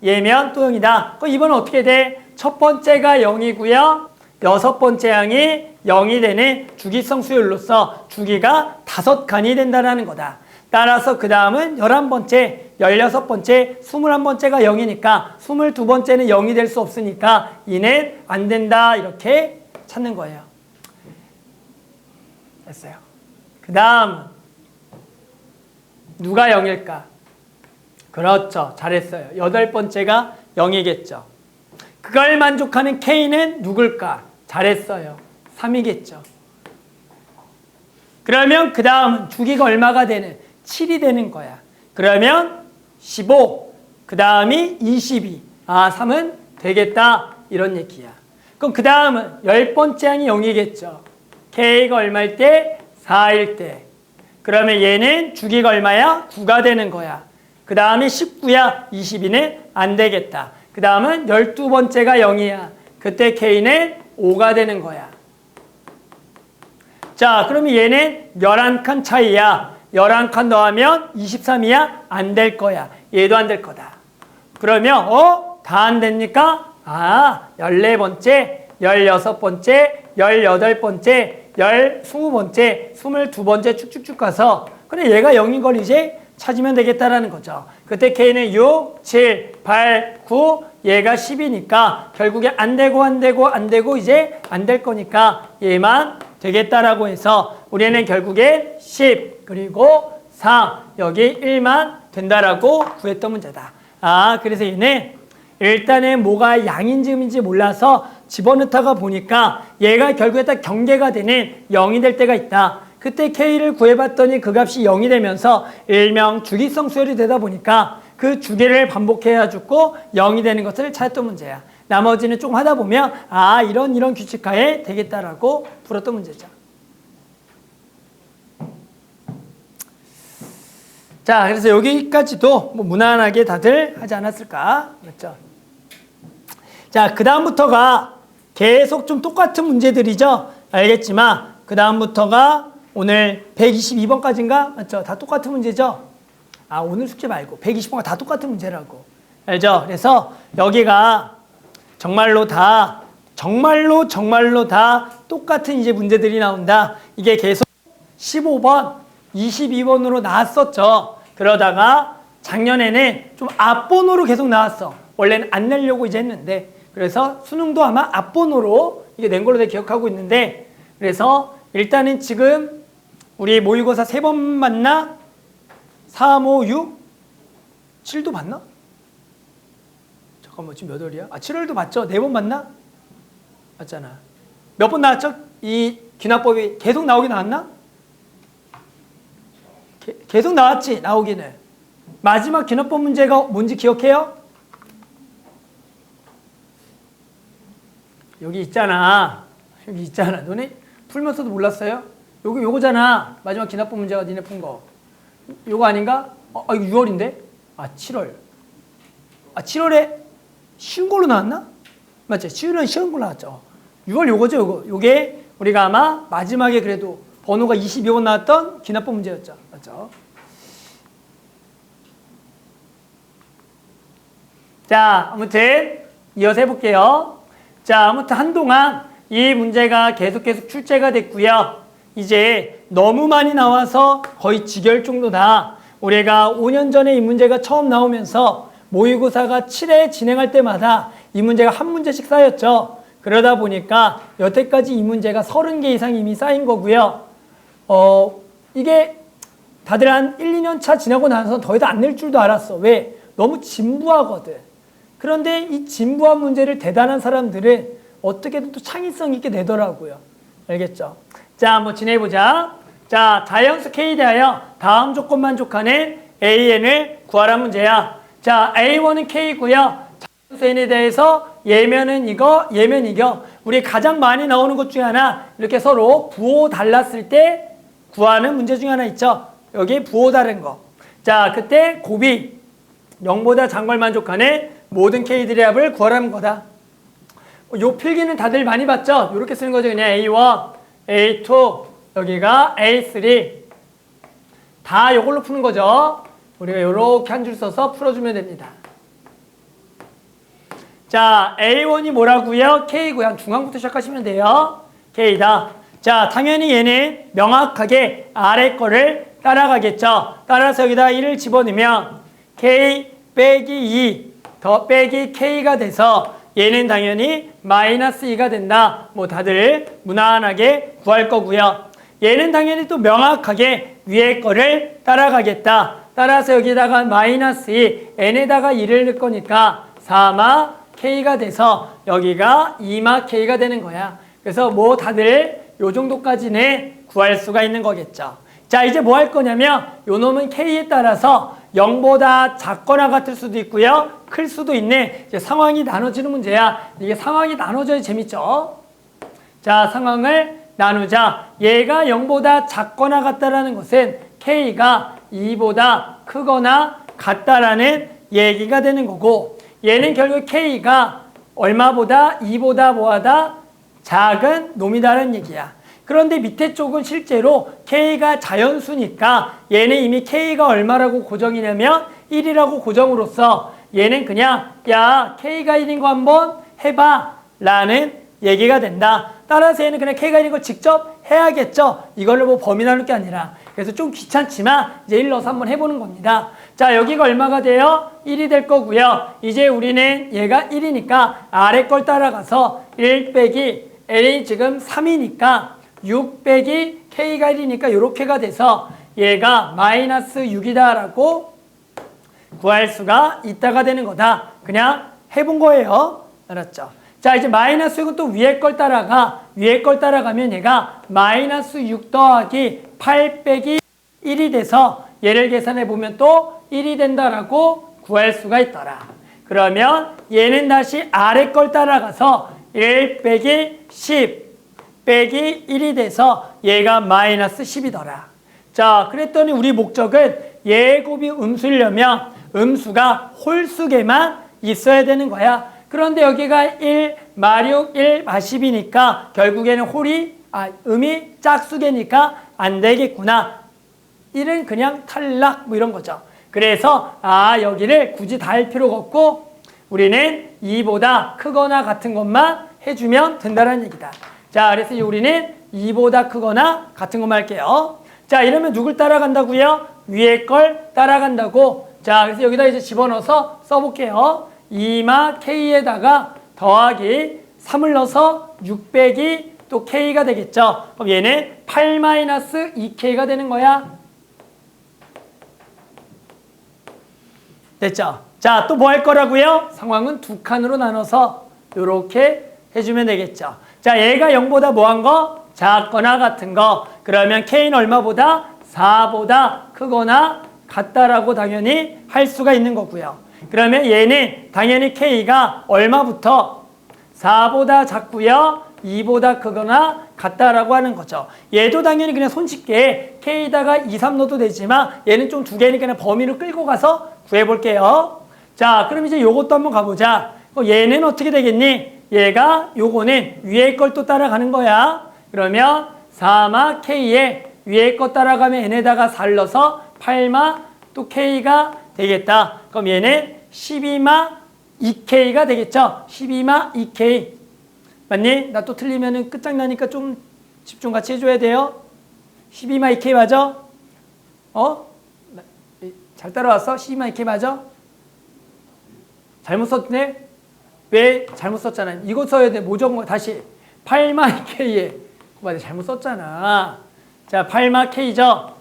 얘면 또 0이다. 그럼 이번은 어떻게 돼? 첫 번째가 0이고요. 여섯 번째 항이 0이 되는 주기성 수열로서 주기가 5칸이 된다는 거다. 따라서 그 다음은 11번째, 16번째, 21번째가 0이니까 22번째는 0이 될 수 없으니까 이는 안 된다. 이렇게 찾는 거예요. 됐어요. 그 다음 누가 0일까? 그렇죠. 잘했어요. 8번째가 0이겠죠. 그걸 만족하는 K는 누굴까? 잘했어요. 3이겠죠. 그러면 그 다음은 주기가 얼마가 되는? 7이 되는 거야. 그러면 15, 그 다음이 22. 3은 되겠다. 이런 얘기야. 그럼 그 다음은 10번째 항이 0이겠죠. K가 얼마일 때? 4일 때. 그러면 얘는 주기가 얼마야? 9가 되는 거야. 그 다음이 19야. 22는 안 되겠다. 그 다음은 12번째가 0이야. 그때 K는 5가 되는 거야. 자, 그러면 얘는 11칸 차이야. 11칸 더하면 23이야? 안 될 거야. 얘도 안 될 거다. 그러면 다 안 됩니까? 14번째, 16번째, 18번째, 20번째, 22번째 쭉쭉쭉 가서 그래 얘가 0인 걸 이제 찾으면 되겠다라는 거죠. 그때 K는 6, 7, 8, 9, 얘가 10이니까 결국에 안 되고 이제 안 될 거니까 얘만 되겠다라고 해서 우리는 결국에 10 그리고 4 여기 1만 된다라고 구했던 문제다. 그래서 얘는 일단은 뭐가 양인지 음인지 몰라서 집어넣다가 보니까 얘가 결국에 딱 경계가 되는 0이 될 때가 있다. 그때 K를 구해봤더니 그 값이 0이 되면서 일명 주기성 수열이 되다 보니까 그 주기를 반복해가지고 0이 되는 것을 찾았던 문제야. 나머지는 조금 하다 보면 이런 규칙하에 되겠다라고 풀었던 문제죠. 자, 그래서 여기까지도 뭐 무난하게 다들 하지 않았을까? 맞죠? 자, 그 다음부터가 계속 좀 똑같은 문제들이죠? 알겠지만, 그 다음부터가 오늘 122번까지인가? 맞죠? 다 똑같은 문제죠? 오늘 숙제 말고 120번가 다 똑같은 문제라고. 알죠? 그래서 여기가 정말로 다 똑같은 이제 문제들이 나온다. 이게 계속 15번, 22번으로 나왔었죠. 그러다가 작년에는 좀 앞번호로 계속 나왔어. 원래는 안 내려고 이제 했는데. 그래서 수능도 아마 앞번호로 이게 낸 걸로 내가 기억하고 있는데. 그래서 일단은 지금 우리 모의고사 3번 맞나? 3, 5, 6? 7도 맞나? 잠깐만 지금 몇 월이야? 7월도 맞죠? 4번 맞나? 맞잖아. 몇 번 나왔죠? 이 귀납법이 계속 나오긴 나왔나? 계속 나왔지, 나오기는. 마지막 귀납법 문제가 뭔지 기억해요? 여기 있잖아. 너네 풀면서도 몰랐어요? 요거잖아. 마지막 귀납법 문제가 니네 푼 거. 요거 아닌가? 이거 6월인데? 7월. 7월에 쉬운 걸로 나왔나? 맞죠? 7월은 쉬운 걸로 나왔죠. 6월 요거죠, 요게 우리가 아마 마지막에 그래도 번호가 22번 나왔던 귀납법 문제였죠. 맞죠? 자, 아무튼 이어서 해볼게요. 자, 아무튼 한동안 이 문제가 계속 출제가 됐고요. 이제 너무 많이 나와서 거의 지겨울 정도다. 우리가 5년 전에 이 문제가 처음 나오면서 모의고사가 7회 진행할 때마다 이 문제가 한 문제씩 쌓였죠. 그러다 보니까 여태까지 이 문제가 30개 이상 이미 쌓인 거고요. 이게 다들 한 1, 2년 차 지나고 나서 더 이상 안 낼 줄도 알았어. 왜? 너무 진부하거든. 그런데 이 진부한 문제를 대단한 사람들은 어떻게든 또 창의성 있게 내더라고요. 알겠죠? 자, 한번 진행해보자. 자, 자연수 K 대하여 다음 조건 만족하는 AN을 구하라 문제야. 자, A1은 K고요. 자연수 N에 대해서 얘면은 이거, 얘면 이거. 우리 가장 많이 나오는 것 중에 하나, 이렇게 서로 부호 달랐을 때 구하는 문제 중에 하나 있죠. 여기 부호 다른 거. 자, 그때 곱이 0보다 작은 걸 만족하는 모든 K들의 합을 구하라는 거다. 요 필기는 다들 많이 봤죠? 이렇게 쓰는 거죠. 그냥 A1, A2, 여기가 A3. 다 요걸로 푸는 거죠. 우리가 요렇게 한 줄 써서 풀어주면 됩니다. 자, A1이 뭐라고요? K고요. 중앙부터 시작하시면 돼요. K다. 자, 당연히 얘는 명확하게 아래 거를 따라가겠죠. 따라서 여기다 1을 집어넣으면 K 빼기 2 더 빼기 K가 돼서 얘는 당연히 마이너스 2가 된다. 뭐 다들 무난하게 구할 거고요. 얘는 당연히 또 명확하게 위에 거를 따라가겠다. 따라서 여기다가 마이너스 2, n에다가 2를 넣을 거니까 4마 K가 돼서 여기가 2마 K가 되는 거야. 그래서 뭐 다들 요 정도까지는 구할 수가 있는 거겠죠. 자, 이제 뭐 할 거냐면 요 놈은 K에 따라서 0보다 작거나 같을 수도 있고요. 클 수도 있네. 이제 상황이 나눠지는 문제야. 이게 상황이 나눠져야 재밌죠. 자, 상황을 나누자. 얘가 0보다 작거나 같다라는 것은 K가 2보다 크거나 같다라는 얘기가 되는 거고, 얘는 결국 K가 얼마보다 2보다 뭐하다? 작은 놈이다라는 얘기야. 그런데 밑에 쪽은 실제로 K가 자연수니까 얘는 이미 K가 얼마라고 고정이냐면 1이라고 고정으로써 얘는 그냥 야 K가 1인 거 한번 해봐 라는 얘기가 된다. 따라서 얘는 그냥 K가 1인 걸 직접 해야겠죠. 이걸로 뭐 범위 나눌 게 아니라. 그래서 좀 귀찮지만 이제 1 넣어서 한번 해보는 겁니다. 자, 여기가 얼마가 돼요? 1이 될 거고요. 이제 우리는 얘가 1이니까 아래 걸 따라가서 1 빼기 L이 지금 3이니까 6 빼기 K가 1이니까 이렇게가 돼서 얘가 마이너스 6이다 라고 구할 수가 있다가 되는 거다. 그냥 해본 거예요. 알았죠? 자, 이제 마이너스 6은 또 위에 걸 따라가면 얘가 마이너스 6 더하기 8 빼기 1이 돼서 얘를 계산해 보면 또 1이 된다라고 구할 수가 있더라. 그러면 얘는 다시 아래 걸 따라가서 1 빼기 10 빼기 1이 돼서 얘가 마이너스 10이더라. 자, 그랬더니 우리 목적은 얘 곱이 음수려면 음수가 홀수계만 있어야 되는 거야. 그런데 여기가 1, 마륙 1, 마10이니까 결국에는 음이 짝수계니까 안 되겠구나. 1은 그냥 탈락 뭐 이런 거죠. 그래서 여기를 굳이 다 할 필요가 없고 우리는 2보다 크거나 같은 것만 해주면 된다는 얘기다. 자, 그래서 우리는 2보다 크거나 같은 것만 할게요. 자, 이러면 누굴 따라간다고요? 위에 걸 따라간다고. 자, 그래서 여기다 이제 집어넣어서 써볼게요. 2마 K에다가 더하기 3을 넣어서 6 빼기 또 K가 되겠죠. 그럼 얘는 8 마이너스 2K가 되는 거야. 됐죠? 자, 또 뭐 할 거라고요? 상황은 두 칸으로 나눠서 이렇게 해주면 되겠죠. 자, 얘가 0보다 뭐 한 거? 작거나 같은 거. 그러면 K는 얼마보다? 4보다 크거나 같다라고 당연히 할 수가 있는 거고요. 그러면 얘는 당연히 K가 얼마부터? 4보다 작고요. 2보다 크거나 같다라고 하는 거죠. 얘도 당연히 그냥 손쉽게 K에다가 2, 3 넣어도 되지만 얘는 좀 두 개니까 그냥 범위로 끌고 가서 구해볼게요. 자, 그럼 이제 요것도 한번 가보자. 얘는 어떻게 되겠니? 얘가 요거는 위에 걸 또 따라가는 거야. 그러면 4마 K에 위에 거 따라가면 N에다가 4를 넣어서 8마 또 K가 되겠다. 그럼 얘는 12마 2K가 되겠죠. 12마 2K. 맞니? 나 또 틀리면은 끝장나니까 좀 집중 같이 해줘야 돼요. 12마 2K 맞아? 잘 따라왔어? 12마 2K 맞아? 잘못 썼네? 왜 잘못 썼잖아. 이거 써야 돼. 모정거 다시. 8마 2K에. 맞아, 잘못 썼잖아. 자, 8마 K죠?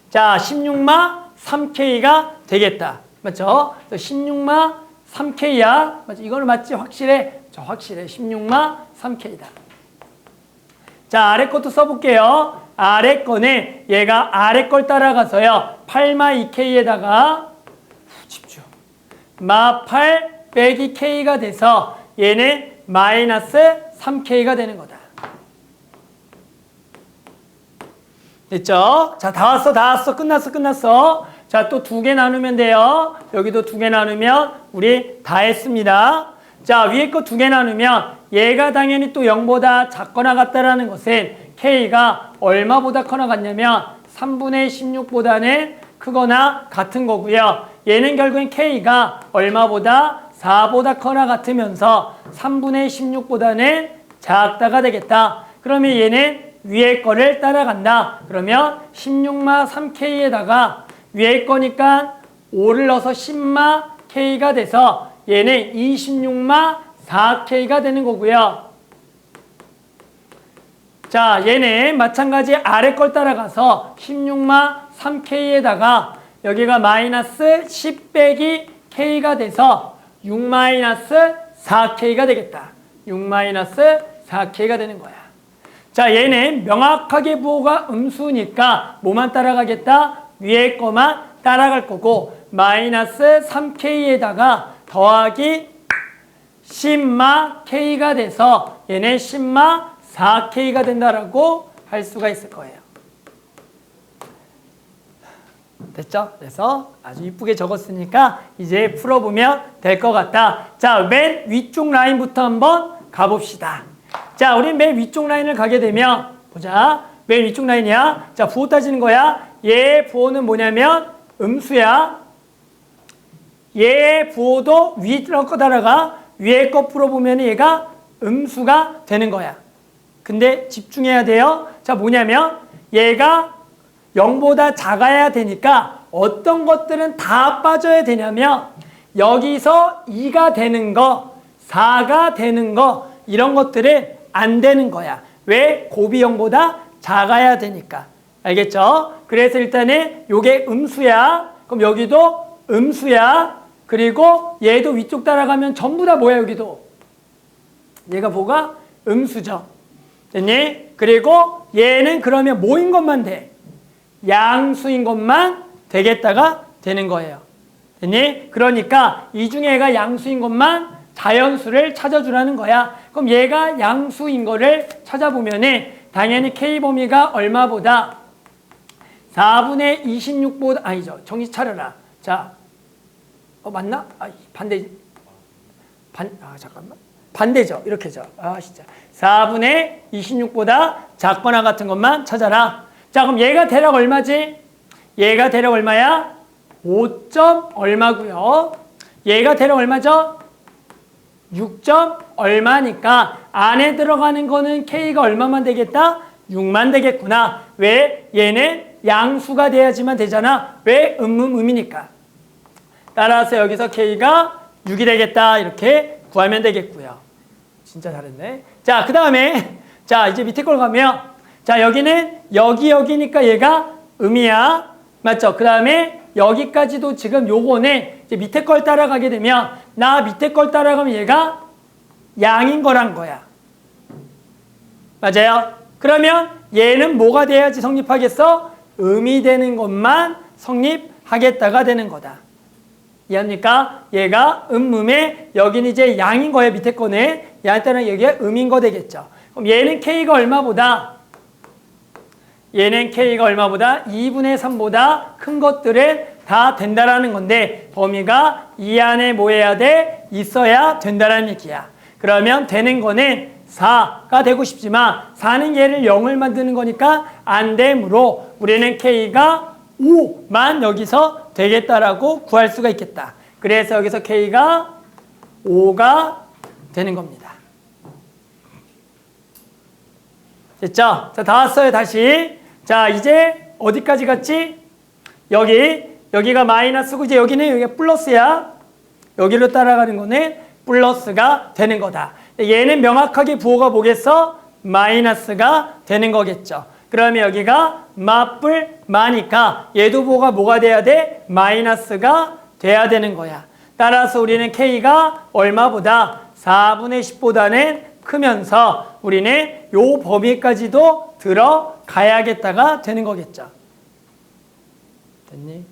자, 16마 3K가 되겠다. 맞죠? 16마 3K야. 맞죠? 이거는 맞지? 확실해? 확실해. 16마 3K다. 자, 아래 것도 써볼게요. 아래 거는 얘가 아래 걸 따라가서요. 8마 2K에다가 집중. 마 8 빼기 K가 돼서 얘는 마이너스 3K가 되는 거다. 됐죠? 자, 다 왔어. 끝났어. 자, 또 2개 나누면 돼요. 여기도 2개 나누면 우리 다 했습니다. 자, 위에 거 2개 나누면 얘가 당연히 또 0보다 작거나 같다라는 것은 K가 얼마보다 커나 같냐면 3분의 16보다는 크거나 같은 거고요. 얘는 결국엔 K가 얼마보다 4보다 커나 같으면서 3분의 16보다는 작다가 되겠다. 그러면 얘는 위에 거를 따라간다. 그러면 16마 3K에다가 위에 거니까 5를 넣어서 10마 K가 돼서 얘는 26마 4K가 되는 거고요. 자, 얘는 마찬가지 아래 걸 따라가서 16마 3K에다가 여기가 마이너스 10 빼기 K가 돼서 6 마이너스 4K가 되겠다. 6 마이너스 4K가 되는 거야. 자, 얘는 명확하게 부호가 음수니까 뭐만 따라가겠다? 위에 거만 따라갈 거고 마이너스 3K에다가 더하기 10마 K가 돼서 얘는 10마 4K가 된다라고 할 수가 있을 거예요. 됐죠? 그래서 아주 이쁘게 적었으니까 이제 풀어보면 될 것 같다. 자, 맨 위쪽 라인부터 한번 가봅시다. 자, 우리 맨 위쪽 라인을 가게 되면 보자. 맨 위쪽 라인이야. 자, 부호 따지는 거야. 얘 부호는 뭐냐면 음수야. 얘 부호도 위로 거다가 위에 거 풀어보면 얘가 음수가 되는 거야. 근데 집중해야 돼요. 자, 뭐냐면 얘가 0보다 작아야 되니까 어떤 것들은 다 빠져야 되냐면 여기서 2가 되는 거, 4가 되는 거 이런 것들은 안 되는 거야. 왜? 곱이 0보다 작아야 되니까. 알겠죠? 그래서 일단은 요게 음수야. 그럼 여기도 음수야. 그리고 얘도 위쪽 따라가면 전부 다 뭐야 여기도. 얘가 뭐가? 음수죠. 됐니? 그리고 얘는 그러면 뭐인 것만 돼? 양수인 것만 되겠다가 되는 거예요. 됐니? 그러니까 이 중에 얘가 양수인 것만 자연수를 찾아주라는 거야. 그럼 얘가 양수인 거를 찾아보면은 당연히 K 범위가 얼마보다 4분의 26보다 아니죠. 정신 차려라. 자, 맞나? 반대. 잠깐만. 반대죠. 이렇게죠. 진짜. 4분의 26보다 작거나 같은 것만 찾아라. 자, 그럼 얘가 대략 얼마지? 얘가 대략 얼마야? 5점 얼마고요? 얘가 대략 얼마죠? 6점 얼마니까 안에 들어가는 거는 K가 얼마만 되겠다? 6만 되겠구나. 왜? 얘는 양수가 돼야지만 되잖아. 왜? 음이니까. 따라서 여기서 K가 6이 되겠다. 이렇게 구하면 되겠고요. 진짜 잘했네. 자, 그 다음에 자 이제 밑에 걸 가면 자 여기는 여기니까 얘가 음이야. 맞죠? 그 다음에 여기까지도 지금 요거는 이제 밑에 걸 따라가게 되면 나 밑에 걸 따라가면 얘가 양인 거란 거야. 맞아요? 그러면 얘는 뭐가 돼야지 성립하겠어? 음이 되는 것만 성립하겠다가 되는 거다. 이해합니까? 얘가 음에 여기는 이제 양인 거예요. 밑에 거는 얘한테 따라 여기가 음인 거 되겠죠. 그럼 얘는 K가 얼마보다? 얘는 K가 얼마보다? 2분의 3보다 큰 것들은 다 된다라는 건데 범위가 이 안에 뭐 해야 돼? 있어야 된다라는 얘기야. 그러면 되는 거는 4가 되고 싶지만 4는 얘를 0을 만드는 거니까 안 되므로 우리는 K가 5만 여기서 되겠다라고 구할 수가 있겠다. 그래서 여기서 K가 5가 되는 겁니다. 됐죠? 자, 다 왔어요, 다시. 자, 이제 어디까지 갔지? 여기가 마이너스고 이제 여기가 플러스야. 여기로 따라가는 거는 플러스가 되는 거다. 얘는 명확하게 부호가 뭐겠어? 마이너스가 되는 거겠죠. 그러면 여기가 마뿔 마니까 얘도 부호가 뭐가 돼야 돼? 마이너스가 돼야 되는 거야. 따라서 우리는 K가 얼마보다 4분의 10보다는 크면서 우리는 요 범위까지도 들어가야겠다가 되는 거겠죠. 됐니?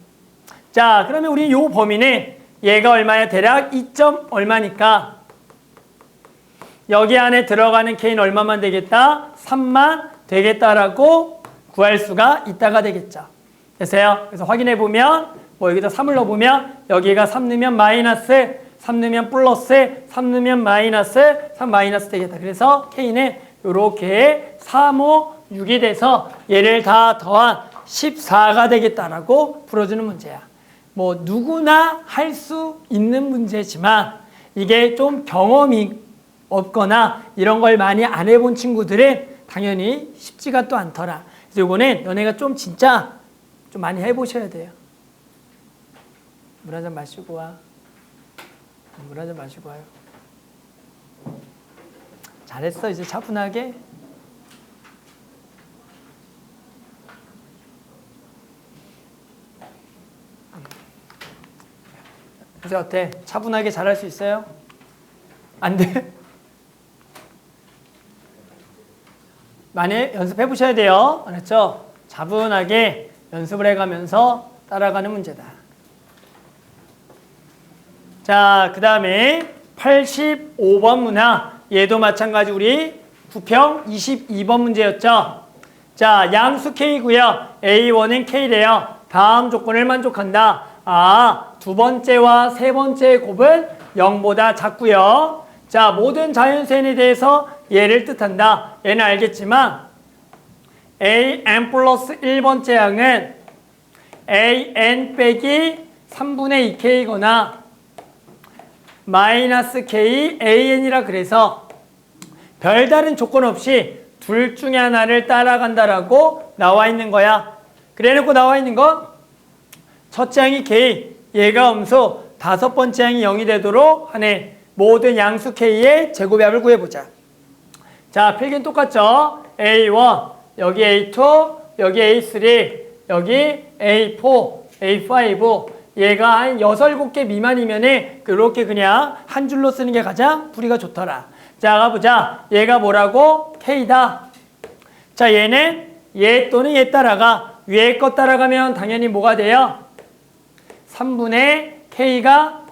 자, 그러면 우리 요 범위는 얘가 얼마야? 대략 2점 얼마니까 여기 안에 들어가는 K는 얼마만 되겠다? 3만 되겠다라고 구할 수가 있다가 되겠죠. 됐어요? 그래서 확인해 보면 뭐 여기다 3을 넣어보면 여기가 3 넣으면 마이너스, 3 넣으면 플러스, 3 넣으면 마이너스, 3 마이너스 되겠다. 그래서 K는 이렇게 3, 5, 6이 돼서 얘를 다 더한 14가 되겠다라고 풀어주는 문제야. 뭐 누구나 할 수 있는 문제지만 이게 좀 경험이 없거나 이런 걸 많이 안 해본 친구들은 당연히 쉽지가 또 않더라. 그래서 이거는 너네가 좀 진짜 좀 많이 해보셔야 돼요. 물 한 잔 마시고 와. 물 한 잔 마시고 와요. 잘했어. 이제 차분하게. 이제 어때? 차분하게 잘할 수 있어요? 안 돼? 많이 연습해 보셔야 돼요. 알았죠? 차분하게 연습을 해가면서 따라가는 문제다. 자, 그 다음에 85번 문항. 얘도 마찬가지 우리 부평 22번 문제였죠. 자, 양수 K고요. A1은 K래요. 다음 조건을 만족한다. 두 번째와 세 번째 곱은 0보다 작고요. 자, 모든 자연수 n에 대해서 얘를 뜻한다. 얘는 알겠지만 an 플러스 1번째 항은 an 빼기 3분의 2k거나 마이너스 k an이라 그래서 별다른 조건 없이 둘 중에 하나를 따라간다라고 나와 있는 거야. 그래놓고 나와 있는 건 첫째 항이 k, 얘가 음수, 다섯 번째 항이 0이 되도록 하네. 모든 양수 k의 제곱의 합을 구해보자. 자, 필기는 똑같죠? A1, 여기 A2, 여기 A3, 여기 A4, A5. 얘가 한 6, 7개 미만이면은 그렇게 그냥 한 줄로 쓰는 게 가장 풀이가 좋더라. 자, 가보자. 얘가 뭐라고? K다. 자, 얘는 얘 또는 얘 따라가. 위에 거 따라가면 당연히 뭐가 돼요? 3분의 K가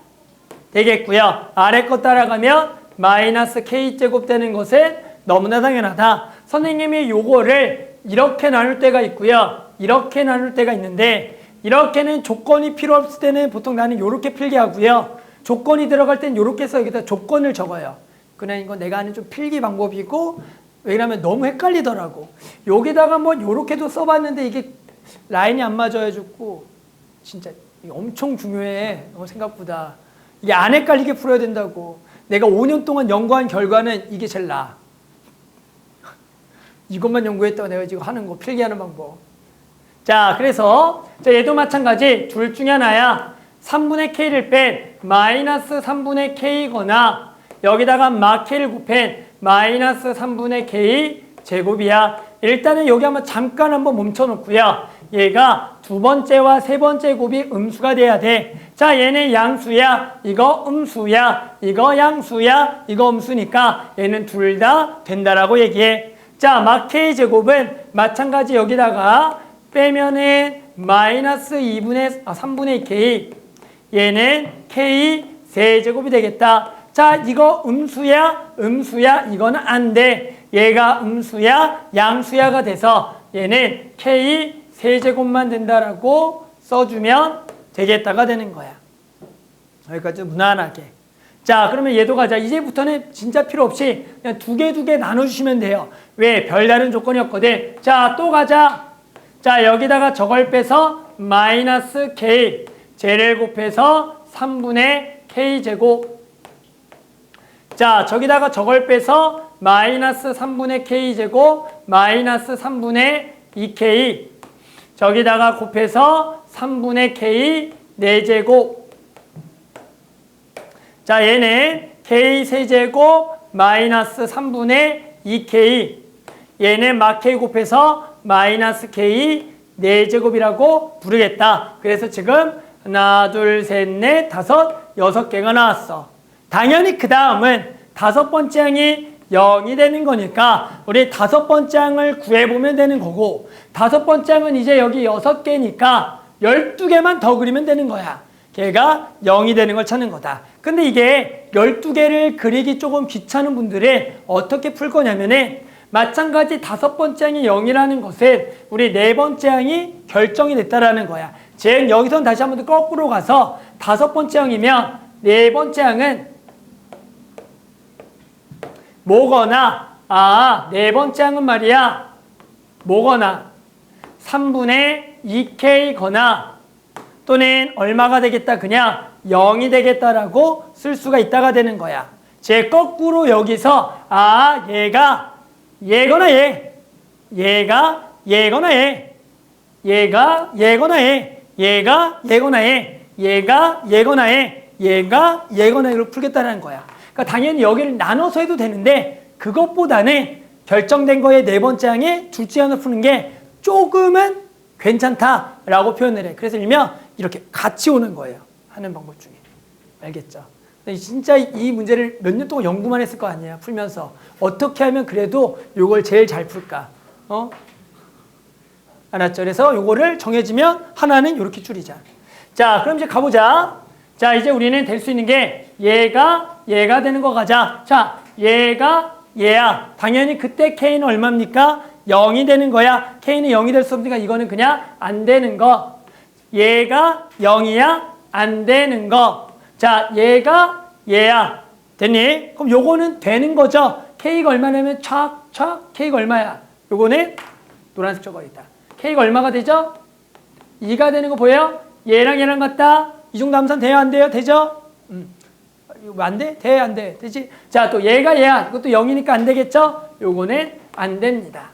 되겠고요. 아래 거 따라가면 마이너스 K제곱 되는 것은 너무나 당연하다. 선생님이 요거를 이렇게 나눌 때가 있고요. 이렇게 나눌 때가 있는데 이렇게는 조건이 필요 없을 때는 보통 나는 요렇게 필기하고요. 조건이 들어갈 땐 요렇게 해서 여기다 조건을 적어요. 그냥 이건 내가 아는 좀 필기 방법이고 왜냐면 너무 헷갈리더라고. 여기다가 뭐 요렇게도 써봤는데 이게 라인이 안 맞아가지고 진짜 엄청 중요해. 생각보다. 이게 안 헷갈리게 풀어야 된다고. 내가 5년 동안 연구한 결과는 이게 제일 나아. 이것만 연구했다고 내가 지금 하는 거, 필기하는 방법. 자, 그래서 자, 얘도 마찬가지. 둘 중에 하나야. 3분의 k를 뺀 마이너스 3분의 k거나 여기다가 막 k를 곱한 마이너스 3분의 k 제곱이야. 일단은 여기 한번 잠깐 한번 멈춰놓고요. 얘가 두 번째와 세 번째 곱이 음수가 돼야 돼. 자, 얘는 양수야. 이거 음수야. 이거 양수야. 이거 음수니까 얘는 둘 다 된다라고 얘기해. 자, 막 k 제곱은 마찬가지 여기다가 빼면은 마이너스 3분의 2k. 얘는 k 세제곱이 되겠다. 자, 이거 음수야, 음수야, 이거는 안 돼. 얘가 음수야, 양수야가 돼서 얘는 k 세제곱만 된다라고 써주면 되겠다가 되는 거야. 여기까지 무난하게. 자, 그러면 얘도 가자. 이제부터는 진짜 필요 없이 그냥 두 개 나눠주시면 돼요. 왜? 별다른 조건이었거든. 자, 또 가자. 자, 여기다가 저걸 빼서 마이너스 k, 쟤를 곱해서 3분의 k제곱. 자, 저기다가 저걸 빼서 마이너스 3분의 k제곱, 마이너스 3분의 2k. 저기다가 곱해서 3분의 k 4제곱. 자, 얘는 k 세제곱 마이너스 3분의 2k. 얘는 막 k 곱해서 마이너스 k 4제곱이라고 부르겠다. 그래서 지금 하나, 둘, 셋, 넷, 다섯, 6개가 나왔어. 당연히 그 다음은 다섯 번째 항이 0이 되는 거니까 우리 다섯 번째 항을 구해보면 되는 거고, 다섯 번째 항은 이제 여기 6개니까 12개만 더 그리면 되는 거야. 걔가 0이 되는 걸 찾는 거다. 근데 이게 12개를 그리기 조금 귀찮은 분들은 어떻게 풀 거냐면은 마찬가지 다섯 번째 항이 0이라는 것은 우리 네 번째 항이 결정이 됐다라는 거야. 즉 여기선 다시 한번 더 거꾸로 가서 다섯 번째 항이면 네 번째 항은 뭐거나, 네 번째 항은 말이야, 뭐거나 3분의 2k거나 또는 얼마가 되겠다, 그냥 0이 되겠다라고 쓸 수가 있다가 되는 거야. 제 거꾸로 여기서 얘가 얘거나 얘, 얘가 얘거나 얘, 얘가 얘거나 얘, 얘가 얘거나 얘, 얘가 얘거나 얘, 얘가 얘거나 얘로 풀겠다는 거야. 그러니까 당연히 여기를 나눠서 해도 되는데 그것보다는 결정된 거에 네 번째 항에 둘째 항을 푸는 게 조금은 괜찮다라고 표현을 해. 그래서 일명 이렇게 같이 오는 거예요. 하는 방법 중에. 알겠죠? 진짜 이 문제를 몇 년 동안 연구만 했을 거 아니야. 풀면서. 어떻게 하면 그래도 요걸 제일 잘 풀까? 알았죠? 그래서 요거를 정해지면 하나는 이렇게 줄이자. 자, 그럼 이제 가보자. 자, 이제 우리는 될 수 있는 게 얘가 되는 거 가자. 자, 얘가 얘야. 당연히 그때 K는 얼마입니까? 0이 되는 거야. K는 0이 될 수 없으니까 이거는 그냥 안 되는 거. 얘가 0이야? 안 되는 거. 자, 얘가 얘야. 됐니? 그럼 요거는 되는 거죠. K가 얼마냐면 촥촥 K가 얼마야? 요거는 노란색 저거 있다. K가 얼마가 되죠? 2가 되는 거 보여요? 얘랑 같다. 이 정도 함선 돼요? 안 돼요? 되죠? 이거 안 돼? 돼? 안 돼? 되지? 자, 또 얘가 얘야. 이것도 0이니까 안 되겠죠? 요거는 안 됩니다.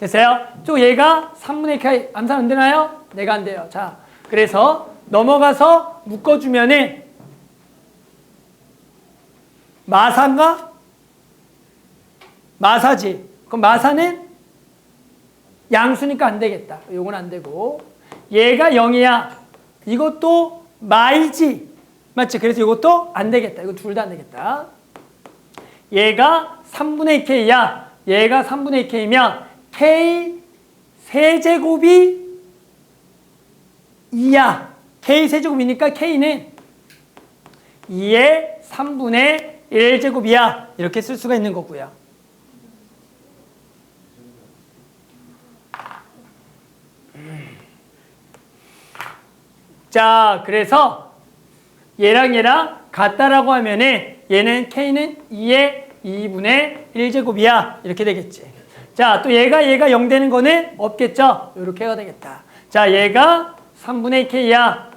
됐어요? 또 얘가 3분의 K 암산 안 되나요? 내가 안 돼요. 자, 그래서 넘어가서 묶어주면은 마사인가? 마사지. 그럼 마사는 양수니까 안 되겠다. 요건 안 되고. 얘가 0이야. 이것도 마이지. 맞지? 그래서 이것도 안 되겠다. 이거 둘 다 안 되겠다. 얘가 3분의 K야. 얘가 3분의 K면 K 세제곱이 2야. K 세제곱이니까 K는 2의 3분의 1제곱이야. 이렇게 쓸 수가 있는 거고요. 자, 그래서 얘랑 같다라고 하면은 얘는 K는 2의 2분의 1제곱이야. 이렇게 되겠지. 자, 또 얘가 0 되는 거는 없겠죠? 이렇게 해야 되겠다. 자, 얘가 3분의 K야.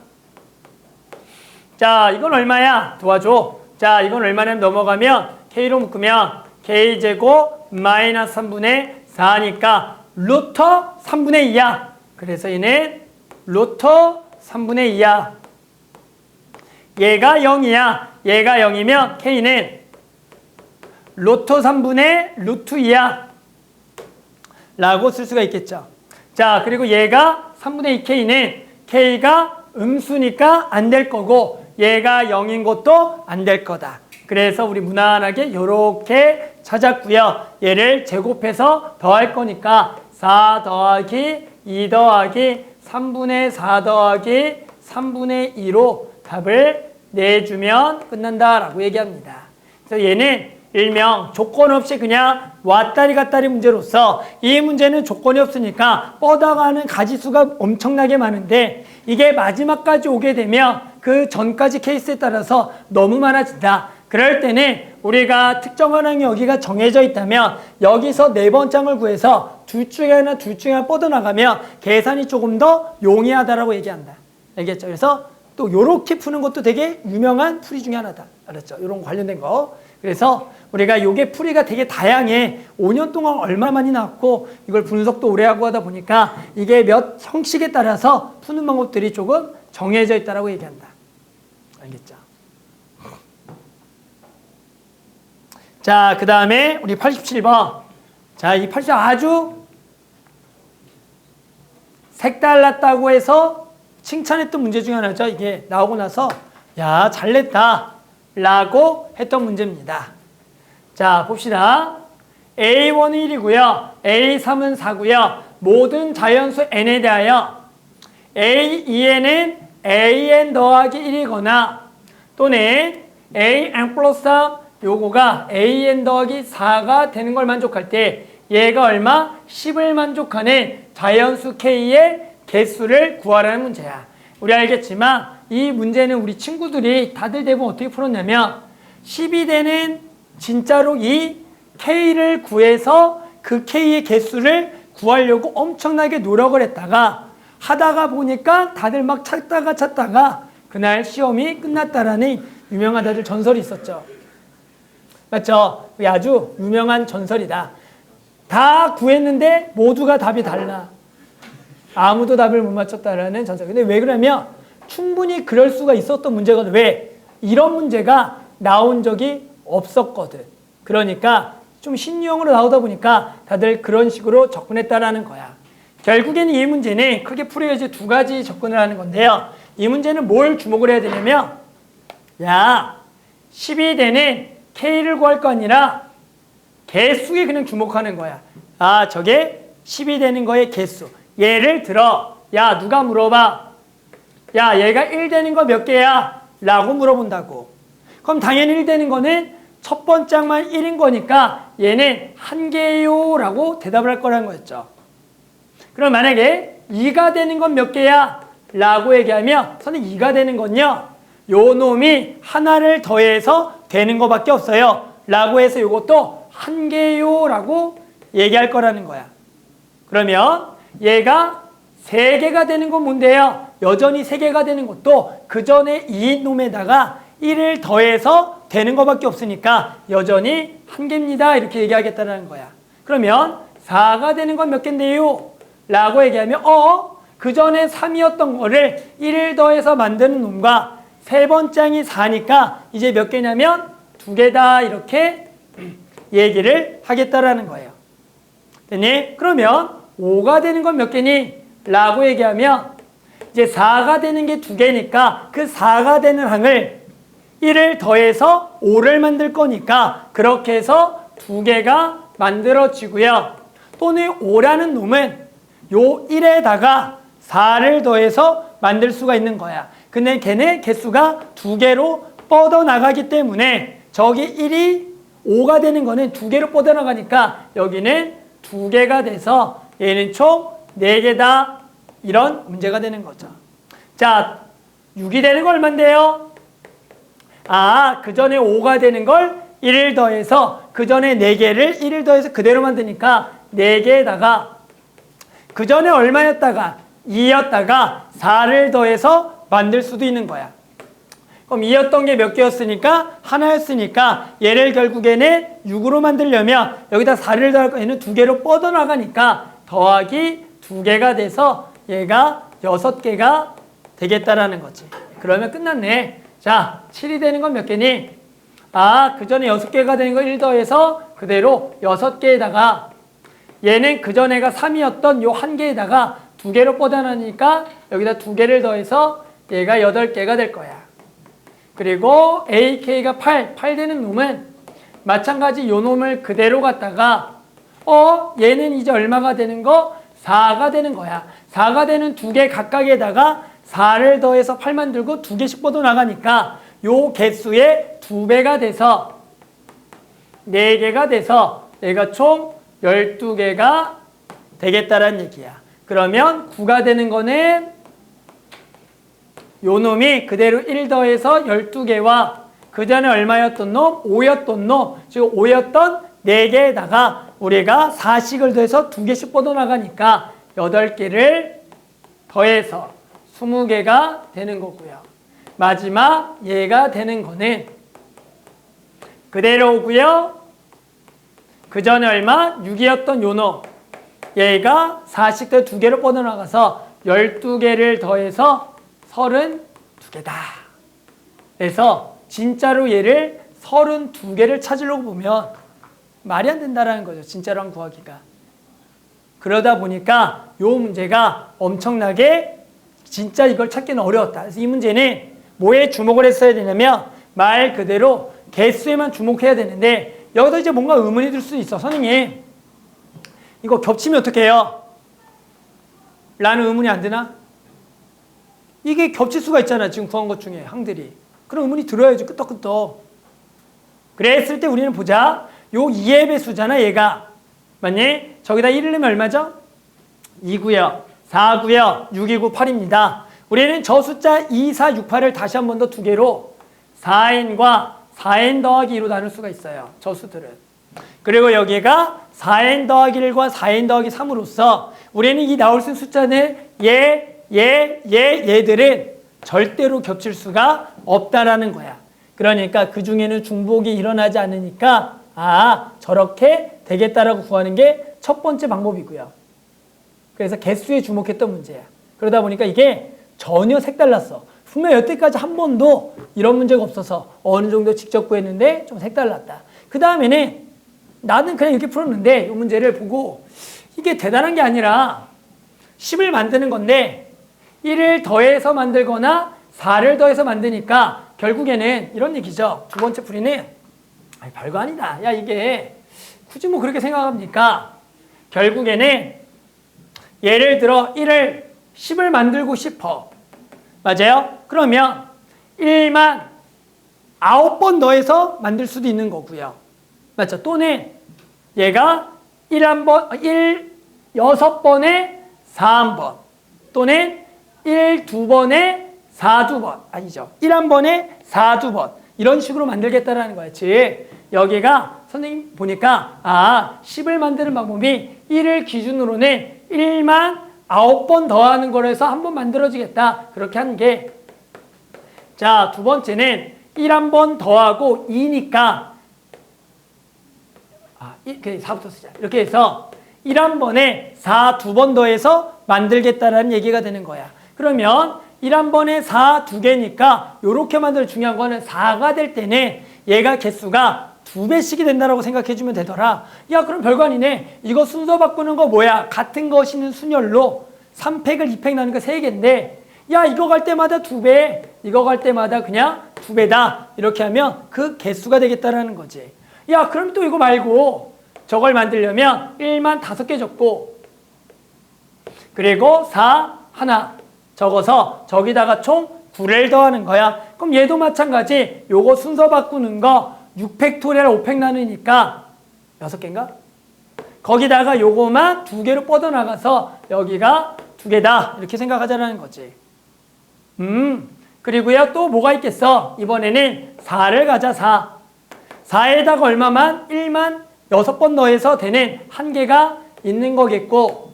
자, 이건 얼마야? 도와줘. 자, 이건 얼마냐면 넘어가면 K로 묶으면 K제곱 마이너스 3분의 4니까 루터 3분의 2야. 그래서 얘는 루터 3분의 2야. 얘가 0이야. 얘가 0이면 K는 루터 3분의 루트 2야. 라고 쓸 수가 있겠죠. 자, 그리고 얘가 3분의 2K는 K가 음수니까 안 될 거고 얘가 0인 것도 안 될 거다. 그래서 우리 무난하게 이렇게 찾았고요. 얘를 제곱해서 더할 거니까 4 더하기 2 더하기 3분의 4 더하기 3분의 2로 답을 내주면 끝난다라고 얘기합니다. 그래서 얘는 일명 조건 없이 그냥 왔다리 갔다리 문제로서 이 문제는 조건이 없으니까 뻗어가는 가지수가 엄청나게 많은데 이게 마지막까지 오게 되면 그 전까지 케이스에 따라서 너무 많아진다. 그럴 때는 우리가 특정한 여기가 정해져 있다면 여기서 4번 장을 구해서 둘 중에 하나 뻗어나가면 계산이 조금 더 용이하다라고 얘기한다. 알겠죠? 그래서 또 요렇게 푸는 것도 되게 유명한 풀이 중에 하나다. 알았죠? 요런 관련된 거. 그래서 우리가 요게 풀이가 되게 다양해. 5년 동안 얼마 많이 나왔고 이걸 분석도 오래 하고 하다 보니까 이게 몇 형식에 따라서 푸는 방법들이 조금 정해져 있다라고 얘기한다. 알겠죠? 자, 그 다음에 우리 87번. 자, 이 87번 아주 색달랐다고 해서 칭찬했던 문제 중에 하나죠. 이게 나오고 나서 야, 잘냈다 라고 했던 문제입니다. 자, 봅시다. A1은 1이고요. A3은 4고요. 모든 자연수 n에 대하여 A2에는 AN 더하기 1이거나 또는 AN 플러스 3 요거가 AN 더하기 4가 되는 걸 만족할 때 얘가 얼마? 10을 만족하는 자연수 K의 개수를 구하라는 문제야. 우리 알겠지만 이 문제는 우리 친구들이 다들 대부분 어떻게 풀었냐면 10이 되는 진짜로 이 K를 구해서 그 K의 개수를 구하려고 엄청나게 노력을 했다가 하다가 보니까 다들 막 찾다가 그날 시험이 끝났다라는 유명한 다들 전설이 있었죠. 맞죠? 그게 아주 유명한 전설이다. 다 구했는데 모두가 답이 달라. 아무도 답을 못 맞췄다라는 전설. 근데 왜 그러냐면 충분히 그럴 수가 있었던 문제거든. 왜? 이런 문제가 나온 적이 없었거든. 그러니까 좀 신유형으로 나오다 보니까 다들 그런 식으로 접근했다라는 거야. 결국에는 이 문제는 크게 풀이가 이제 두 가지 접근을 하는 건데요. 이 문제는 뭘 주목을 해야 되냐면 야, 10이 되는 K를 구할 거 아니라 개수에 그냥 주목하는 거야. 아, 저게 10이 되는 거의 개수. 예를 들어 야, 누가 물어봐. 야, 얘가 1 되는 거 몇 개야? 라고 물어본다고. 그럼 당연히 1 되는 거는 첫 번째 항만 1인 거니까 얘는 1개요 라고 대답을 할 거라는 거였죠. 그럼 만약에 2가 되는 건 몇 개야? 라고 얘기하면 선생님 2가 되는 건요 요 놈이 하나를 더해서 되는 거밖에 없어요 라고 해서 요것도 한 개요 라고 얘기할 거라는 거야. 그러면 얘가 3개가 되는 건 뭔데요? 여전히 3개가 되는 것도 그 전에 이 놈에다가 1을 더해서 되는 것밖에 없으니까 여전히 한 개입니다. 이렇게 얘기하겠다는 거야. 그러면 4가 되는 건 몇 개인데요? 라고 얘기하면 그 전에 3이었던 거를 1을 더해서 만드는 놈과 세 번째 항이 4니까 이제 몇 개냐면 2개다. 이렇게 얘기를 하겠다라는 거예요. 됐니? 그러면 5가 되는 건 몇 개니? 라고 얘기하면 이제 4가 되는 게 2개니까 그 4가 되는 항을 1을 더해서 5를 만들 거니까 그렇게 해서 2개가 만들어지고요. 또는 5라는 놈은 요 1에다가 4를 더해서 만들 수가 있는 거야. 근데 걔네 개수가 2개로 뻗어나가기 때문에 저기 1이 5가 되는 거는 2개로 뻗어나가니까 여기는 2개가 돼서 얘는 총 4개다. 이런 문제가 되는 거죠. 자, 6이 되는 거 얼만데요? 그 전에 5가 되는 걸 1을 더해서 그 전에 4개를 1을 더해서 그대로 만드니까 4개에다가 그 전에 얼마였다가 2였다가 4를 더해서 만들 수도 있는 거야. 그럼 2였던 게 몇 개였으니까 하나였으니까 얘를 결국에는 6으로 만들려면 여기다 4를 더할 거 얘는 2개로 뻗어나가니까 더하기 2개가 돼서 얘가 6개가 되겠다라는 거지. 그러면 끝났네. 자, 7이 되는 건 몇 개니? 그 전에 6개가 되는 거 1 더해서 그대로 6개에다가 얘는 그 전에가 3이었던 요 한 개에다가 2개로 뻗어나니까 여기다 2개를 더해서 얘가 8개가 될 거야. 그리고 AK가 8 되는 놈은 마찬가지 요 놈을 그대로 갖다가 얘는 이제 얼마가 되는 거? 4가 되는 거야. 4가 되는 2개 각각에다가 4를 더해서 8 만들고 2개씩 뻗어나가니까 요 개수의 2배가 돼서 4개가 돼서 얘가 총 12개가 되겠다라는 얘기야. 그러면 9가 되는 거는 요 놈이 그대로 1 더해서 12개와 그 전에 얼마였던 놈? 5였던 놈. 지금 5였던 4개에다가 우리가 4씩을 더해서 2개씩 뻗어나가니까 8개를 더해서 20개가 되는 거고요. 마지막 얘가 되는 거는 그대로 오고요. 그 전에 얼마? 6이었던 요 놈. 얘가 4씩 더 2개로 뻗어나가서 12개를 더해서 32개다. 그래서 진짜로 얘를 32개를 찾으려고 보면 말이 안 된다라는 거죠. 진짜로 한 구하기가. 그러다 보니까 요 문제가 엄청나게 진짜 이걸 찾기는 어려웠다. 그래서 이 문제는 뭐에 주목을 했어야 되냐면 말 그대로 개수에만 주목해야 되는데 여기서 이제 뭔가 의문이 들 수 있어. 선생님 이거 겹치면 어떻게 해요? 라는 의문이 안 드나? 이게 겹칠 수가 있잖아. 지금 구한 것 중에 항들이. 그런 의문이 들어야지. 끄떡끄떡. 그랬을 때 우리는 보자. 요 2의 배수잖아 얘가. 맞니? 저기다 1을 넣으면 얼마죠? 2고요. 4고요. 6이고 8입니다. 우리는 저 숫자 2, 4, 6, 8을 다시 한 번 더 2개로 4n과 4n 더하기 2로 나눌 수가 있어요. 저 수들은. 그리고 여기가 4n 더하기 1과 4n 더하기 3으로써 우리는 이 나올 수 있는 숫자는 얘들은 절대로 겹칠 수가 없다라는 거야. 그러니까 그 중에는 중복이 일어나지 않으니까 저렇게 되겠다라고 구하는 게 첫 번째 방법이고요. 그래서 개수에 주목했던 문제야. 그러다 보니까 이게 전혀 색달랐어. 분명 여태까지 한 번도 이런 문제가 없어서 어느 정도 직접 구했는데 좀 색달랐다. 그 다음에는 나는 그냥 이렇게 풀었는데 이 문제를 보고 이게 대단한 게 아니라 10을 만드는 건데 1을 더해서 만들거나 4를 더해서 만드니까 결국에는 이런 얘기죠. 두 번째 풀이는 별거 아니다. 야 이게 굳이 뭐 그렇게 생각합니까? 결국에는 예를 들어 10을 만들고 싶어. 맞아요? 그러면 1만 9번 더해서 만들 수도 있는 거고요. 맞죠? 또는 얘가 6번에 4 한 번 또는 2번에 4 두 번 아니죠. 1 한 번에 4 두 번 이런 식으로 만들겠다라는 거야. 즉 여기가 선생님 보니까 10을 만드는 방법이 1을 기준으로는 1만 9번 더하는 거로 해서 한 번 만들어지겠다. 그렇게 하는 게. 자, 두 번째는 1 한 번 더하고 2니까 4부터 쓰자. 이렇게 해서 1 한 번에 4 두 번 더해서 만들겠다라는 얘기가 되는 거야. 그러면 1 한 번에 4 두 개니까 이렇게 만들 중요한 거는 4가 될 때는 얘가 개수가 2배씩이 된다라고 생각해 주면 되더라. 야, 그럼 별거 아니네. 이거 순서 바꾸는 거 뭐야? 같은 것이는 순열로 3팩을 2팩 나누니까 3개인데 야, 이거 갈 때마다 2배, 이거 갈 때마다 그냥 2배다. 이렇게 하면 그 개수가 되겠다라는 거지. 야, 그럼 또 이거 말고 저걸 만들려면 1만 5개 적고 그리고 4 하나 적어서 저기다가 총 9를 더하는 거야. 그럼 얘도 마찬가지. 요거 순서 바꾸는 거 6팩토리얼 5팩 나누니까 6개인가? 거기다가 요거만 2개로 뻗어나가서 여기가 2개다. 이렇게 생각하자는 거지. 그리고요, 또 뭐가 있겠어? 이번에는 4를 가자, 4. 4에다가 얼마만? 1만 6번 더해서 되는 한계가 있는 거겠고,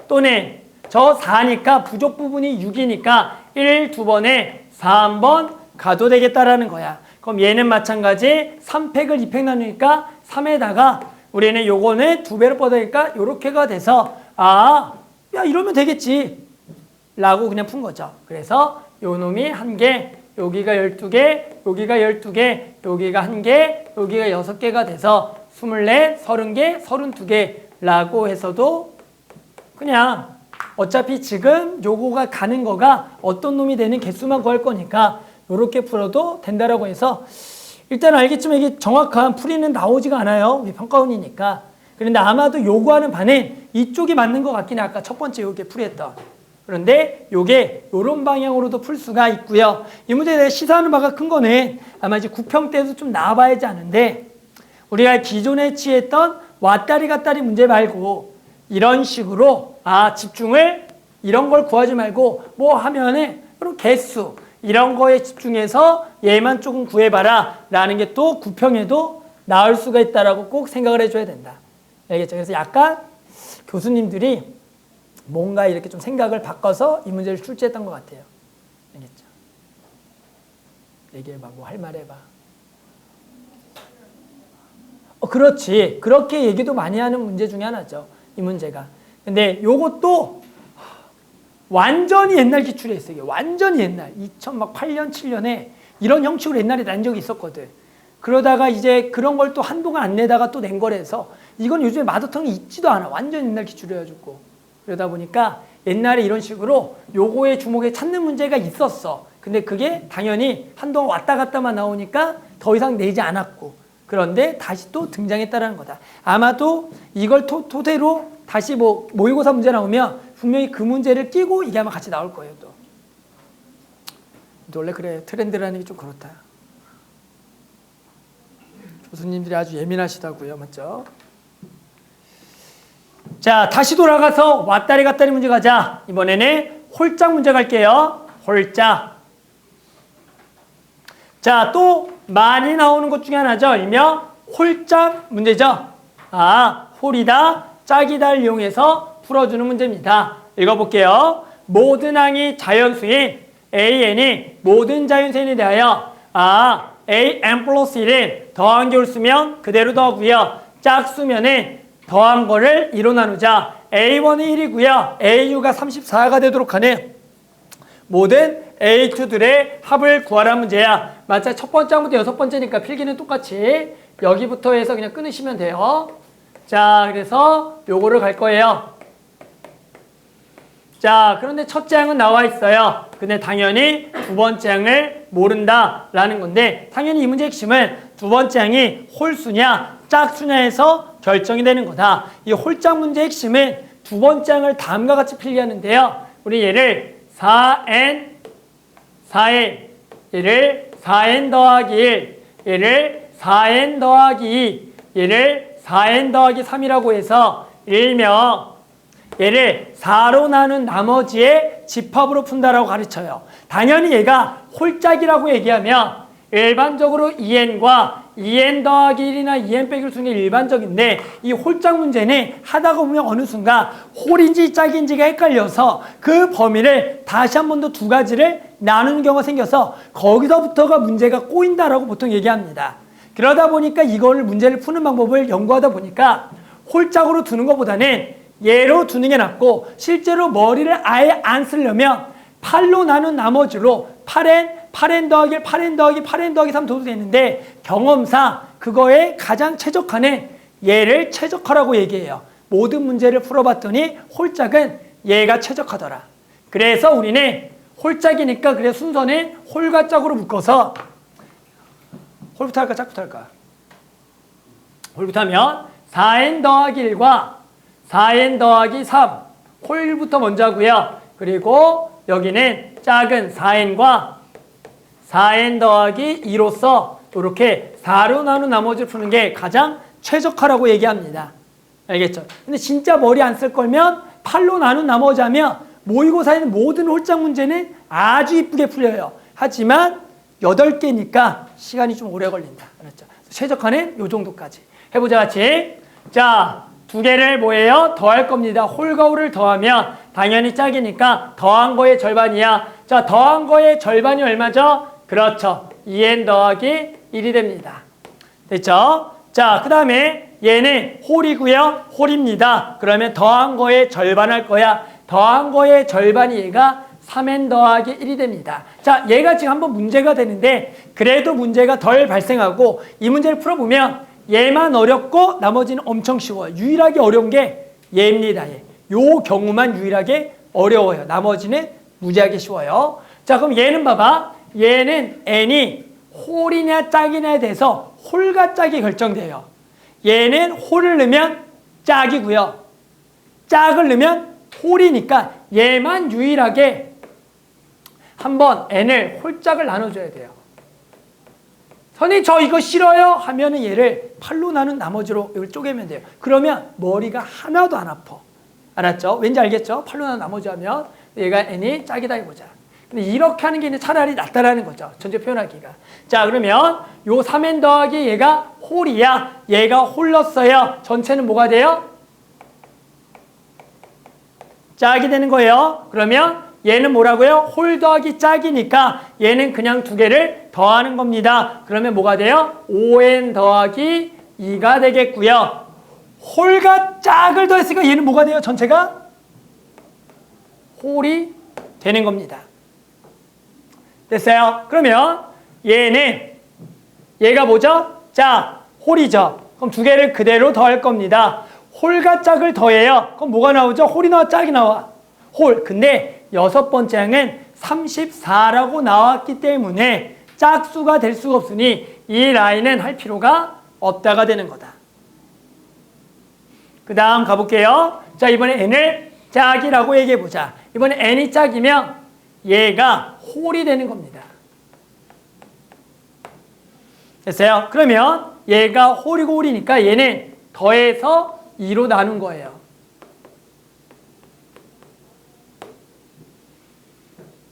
또는 저 4니까 부족 부분이 6이니까 1 2번에 4 한번 가도 되겠다라는 거야. 그럼 얘는 마찬가지 3팩을 2팩 나누니까 3에다가 우리는 요거는 2배로 뻗으니까 요렇게가 돼서 야, 이러면 되겠지 라고 그냥 푼 거죠. 그래서 요 놈이 1개, 여기가 12개, 여기가 12개, 여기가 1개, 여기가 6개가 돼서 24, 30개, 32개 라고 해서도 그냥 어차피 지금 요거가 가는 거가 어떤 놈이 되는 개수만 구할 거니까 요렇게 풀어도 된다라고 해서 일단 알겠지만 이게 정확한 풀이는 나오지가 않아요. 우리 평가원이니까. 그런데 아마도 요구하는 바는 이쪽이 맞는 것 같긴 해. 아까 첫 번째 요게 풀이했던. 그런데 요게 요런 방향으로도 풀 수가 있고요. 이 문제에 대해 시사하는 바가 큰 거는 아마 이제 9평 때도 좀 나와봐야지 않은데 우리가 기존에 취했던 왔다리 갔다리 문제 말고 이런 식으로 집중을 이런 걸 구하지 말고 뭐 하면은 개수 이런 거에 집중해서 얘만 조금 구해봐라 라는 게 또 9평에도 나올 수가 있다라고 꼭 생각을 해줘야 된다. 알겠죠? 그래서 약간 교수님들이 뭔가 이렇게 좀 생각을 바꿔서 이 문제를 출제했던 것 같아요. 알겠죠? 얘기해봐. 뭐 할 말 해봐. 그렇지. 그렇게 얘기도 많이 하는 문제 중에 하나죠. 이 문제가. 근데 요것도 완전히 옛날 기출에 있어요. 이게 완전히 옛날. 2008년, 7년에 이런 형식으로 옛날에 난 적이 있었거든. 그러다가 이제 그런 걸 또 한동안 안 내다가 또 낸 거라서 이건 요즘에 마더텅이 있지도 않아. 완전 옛날 기출이어가지고. 그러다 보니까 옛날에 이런 식으로 요거에 주목해 찾는 문제가 있었어. 근데 그게 당연히 한동안 왔다 갔다만 나오니까 더 이상 내지 않았고. 그런데 다시 또 등장했다는 거다. 아마도 이걸 토대로 다시 뭐 모의고사 문제 나오면 분명히 그 문제를 끼고 이게 아마 같이 나올 거예요. 또 원래 그래. 트렌드라는 게 좀 그렇다. 교수님들이 아주 예민하시다고요. 맞죠? 자, 다시 돌아가서 왔다리 갔다리 문제 가자. 이번에는 홀짝 문제 갈게요. 홀짝. 자, 또 많이 나오는 것 중에 하나죠. 일명 홀짝 문제죠. 홀이다, 짝이다를 이용해서 풀어주는 문제입니다. 읽어볼게요. 모든 항이 자연수인 AN이 모든 자연수인에 대하여 AN 플러스 1은 더한 게 홀수면 그대로 더하고요. 짝수면은 더한 거를 2로 나누자. A1은 1이고요. AU가 34가 되도록 하는 모든 A2들의 합을 구하라는 문제야. 맞아. 첫 번째 항부터 여섯 번째니까 필기는 똑같이 여기부터 해서 그냥 끊으시면 돼요. 자, 그래서 요거를 갈 거예요. 자, 그런데 첫째 항은 나와 있어요. 근데 당연히 두 번째 항을 모른다라는 건데 당연히 이 문제의 핵심은 두 번째 항이 홀수냐 짝수냐에서 결정이 되는 거다. 이 홀짝 문제의 핵심은 두 번째 항을 다음과 같이 필기하는데요. 우리 얘를 4n, 얘를 4n 더하기 1, 얘를 4n 더하기 2, 얘를 4n 더하기 3이라고 해서 일명 얘를 4로 나눈 나머지의 집합으로 푼다라고 가르쳐요. 당연히 얘가 홀짝이라고 얘기하면 일반적으로 2n과 2n 더하기 1이나 2n 빼기 1 쓰는 게 일반적인데 이 홀짝 문제는 하다가 보면 어느 순간 홀인지 짝인지가 헷갈려서 그 범위를 다시 한 번 더 두 가지를 나누는 경우가 생겨서 거기서부터가 문제가 꼬인다라고 보통 얘기합니다. 그러다 보니까 이거를 문제를 푸는 방법을 연구하다 보니까 홀짝으로 두는 것보다는 얘로 두는 게 낫고 실제로 머리를 아예 안 쓰려면 8로 나눈 나머지로 8n 더하기 1, 8n 더하기 8n 더하기 3 둬도 되는데 경험상 그거에 가장 최적화는 얘를 최적화라고 얘기해요. 모든 문제를 풀어봤더니 홀짝은 얘가 최적화더라. 그래서 우리는 홀짝이니까 그래 순서는 홀과 짝으로 묶어서 홀부터 할까 짝부터 할까? 홀부터 하면 4n 더하기 1과 4n 더하기 3 홀부터 먼저 하고요. 그리고 여기는 작은 4n과 4n 더하기 2로서 이렇게 4로 나눈 나머지를 푸는 게 가장 최적화라고 얘기합니다. 알겠죠? 근데 진짜 머리 안 쓸 거면 8로 나눈 나머지 하면 모의고사에는 모든 홀짝 문제는 아주 이쁘게 풀려요. 하지만 8개니까 시간이 좀 오래 걸린다. 알았죠? 최적화는 요 정도까지. 해보자 같이. 자, 두 개를 뭐예요? 더할 겁니다. 홀과 홀을 더하면 당연히 짝이니까 더한 거의 절반이야. 자, 더한 거의 절반이 얼마죠? 그렇죠. 2n 더하기 1이 됩니다. 됐죠? 자, 그 다음에 얘는 홀이고요. 홀입니다. 그러면 더한 거의 절반 할 거야. 더한 거의 절반이 얘가 3n 더하기 1이 됩니다. 자, 얘가 지금 한번 문제가 되는데 그래도 문제가 덜 발생하고 이 문제를 풀어보면 얘만 어렵고 나머지는 엄청 쉬워요. 유일하게 어려운 게 얘입니다. 얘. 요 경우만 유일하게 어려워요. 나머지는 무지하게 쉬워요. 자, 그럼 얘는 봐봐. 얘는 n이 홀이냐 짝이냐에 대해서 홀과 짝이 결정돼요. 얘는 홀을 넣으면 짝이고요. 짝을 넣으면 홀이니까 얘만 유일하게 한번 n을 홀짝을 나눠줘야 돼요. 선생님 저 이거 싫어요 하면은 얘를 8로 나눈 나머지로 이걸 쪼개면 돼요. 그러면 머리가 하나도 안 아파. 알았죠? 왠지 알겠죠? 8로 나눈 나머지 하면 얘가 n이 짝이다 해보자. 근데 이렇게 하는 게 차라리 낫다라는 거죠. 전제 표현하기가. 자, 그러면 요 3n 더하기 얘가 홀이야. 얘가 홀렀어요. 전체는 뭐가 돼요? 짝이 되는 거예요. 그러면 얘는 뭐라고요? 홀 더하기 짝이니까 얘는 그냥 두 개를 더하는 겁니다. 그러면 뭐가 돼요? 5n 더하기 2가 되겠고요. 홀과 짝을 더했으니까 얘는 뭐가 돼요? 전체가 홀이 되는 겁니다. 됐어요? 그러면 얘는 얘가 뭐죠? 짝, 홀이죠. 그럼 두 개를 그대로 더할 겁니다. 홀과 짝을 더해요. 그럼 뭐가 나오죠? 홀이 나와 짝이 나와. 홀. 근데 여섯 번째 항은 34라고 나왔기 때문에 짝수가 될 수가 없으니 이 라인은 할 필요가 없다가 되는 거다. 그 다음 가볼게요. 자, 이번에 n을 짝이라고 얘기해보자. 이번에 n이 짝이면 얘가 홀이 되는 겁니다. 됐어요? 그러면 얘가 홀이고 홀이니까 얘는 더해서 2로 나눈 거예요.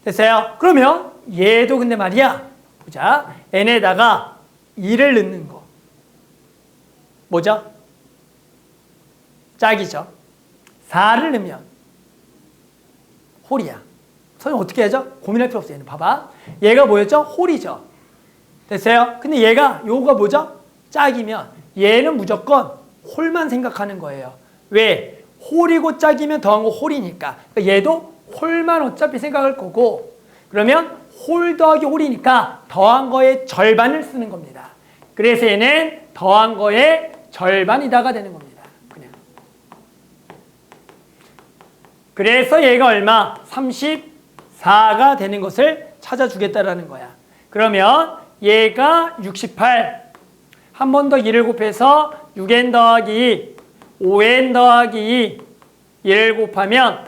됐어요? 그러면 얘도 근데 말이야. 보자. n에다가 2를 넣는 거. 뭐죠? 짝이죠. 4를 넣으면 홀이야. 선생님 어떻게 하죠? 고민할 필요 없어요. 얘는 봐봐. 얘가 뭐였죠? 홀이죠. 됐어요? 근데 얘가 요거가 뭐죠? 짝이면 얘는 무조건 홀만 생각하는 거예요. 왜? 홀이고 짝이면 더한 거 홀이니까. 그러니까 얘도 홀만 어차피 생각할 거고 그러면 홀 더하기 홀이니까 더한 거의 절반을 쓰는 겁니다. 그래서 얘는 더한 거의 절반이다가 되는 겁니다. 그냥. 그래서 얘가 얼마? 34가 되는 것을 찾아주겠다라는 거야. 그러면 얘가 68. 한 번 더 2를 곱해서 6n 더하기 2, 5n 더하기 2, 1을 곱하면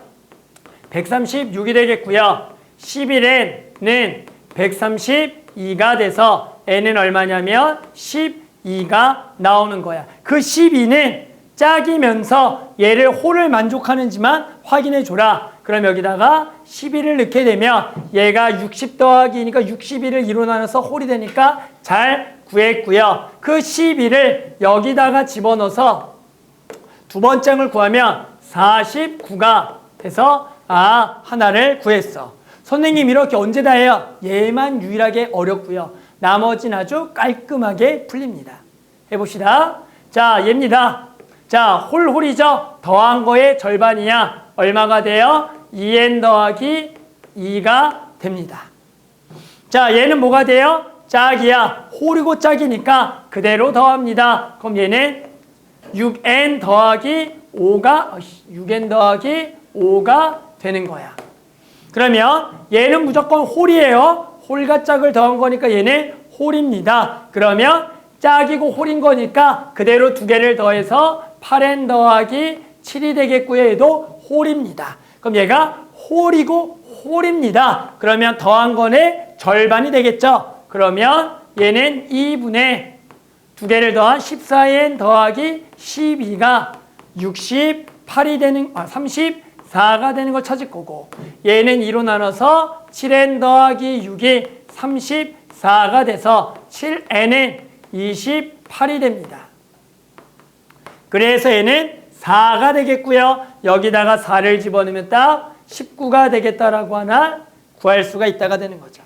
136이 되겠고요. 11n은 132가 돼서 n은 얼마냐면 12가 나오는 거야. 그 12는 짝이면서 얘를 홀을 만족하는지만 확인해 줘라. 그럼 여기다가 11을 넣게 되면 얘가 60 더하기니까 61을 2로 나눠서 홀이 되니까 잘 구했고요. 그 12를 여기다가 집어넣어서 두 번째 항을 구하면 49가 돼서 하나를 구했어. 선생님 이렇게 언제 다 해요? 얘만 유일하게 어렵고요. 나머지는 아주 깔끔하게 풀립니다. 해봅시다. 자, 얘입니다. 자, 홀이죠. 더한 거의 절반이야. 얼마가 돼요? 2n 더하기 2가 됩니다. 자, 얘는 뭐가 돼요? 짝이야. 홀이고 짝이니까 그대로 더합니다. 그럼 얘는 6n 더하기 5가 되는 거야. 그러면 얘는 무조건 홀이에요. 홀과 짝을 더한 거니까 얘는 홀입니다. 그러면 짝이고 홀인 거니까 그대로 두 개를 더해서 8n 더하기 7이 되겠고요. 얘도 홀입니다. 그럼 얘가 홀이고 홀입니다. 그러면 더한 거는 절반이 되겠죠. 그러면 얘는 2분의 두 개를 더한 14n 더하기 12가 68이 되는, 34가 되는 걸 찾을 거고, 얘는 2로 나눠서 7n 더하기 6이 34가 돼서 7n은 28이 됩니다. 그래서 얘는 4가 되겠고요. 여기다가 4를 집어넣으면 딱 19가 되겠다라고 하나 구할 수가 있다가 되는 거죠.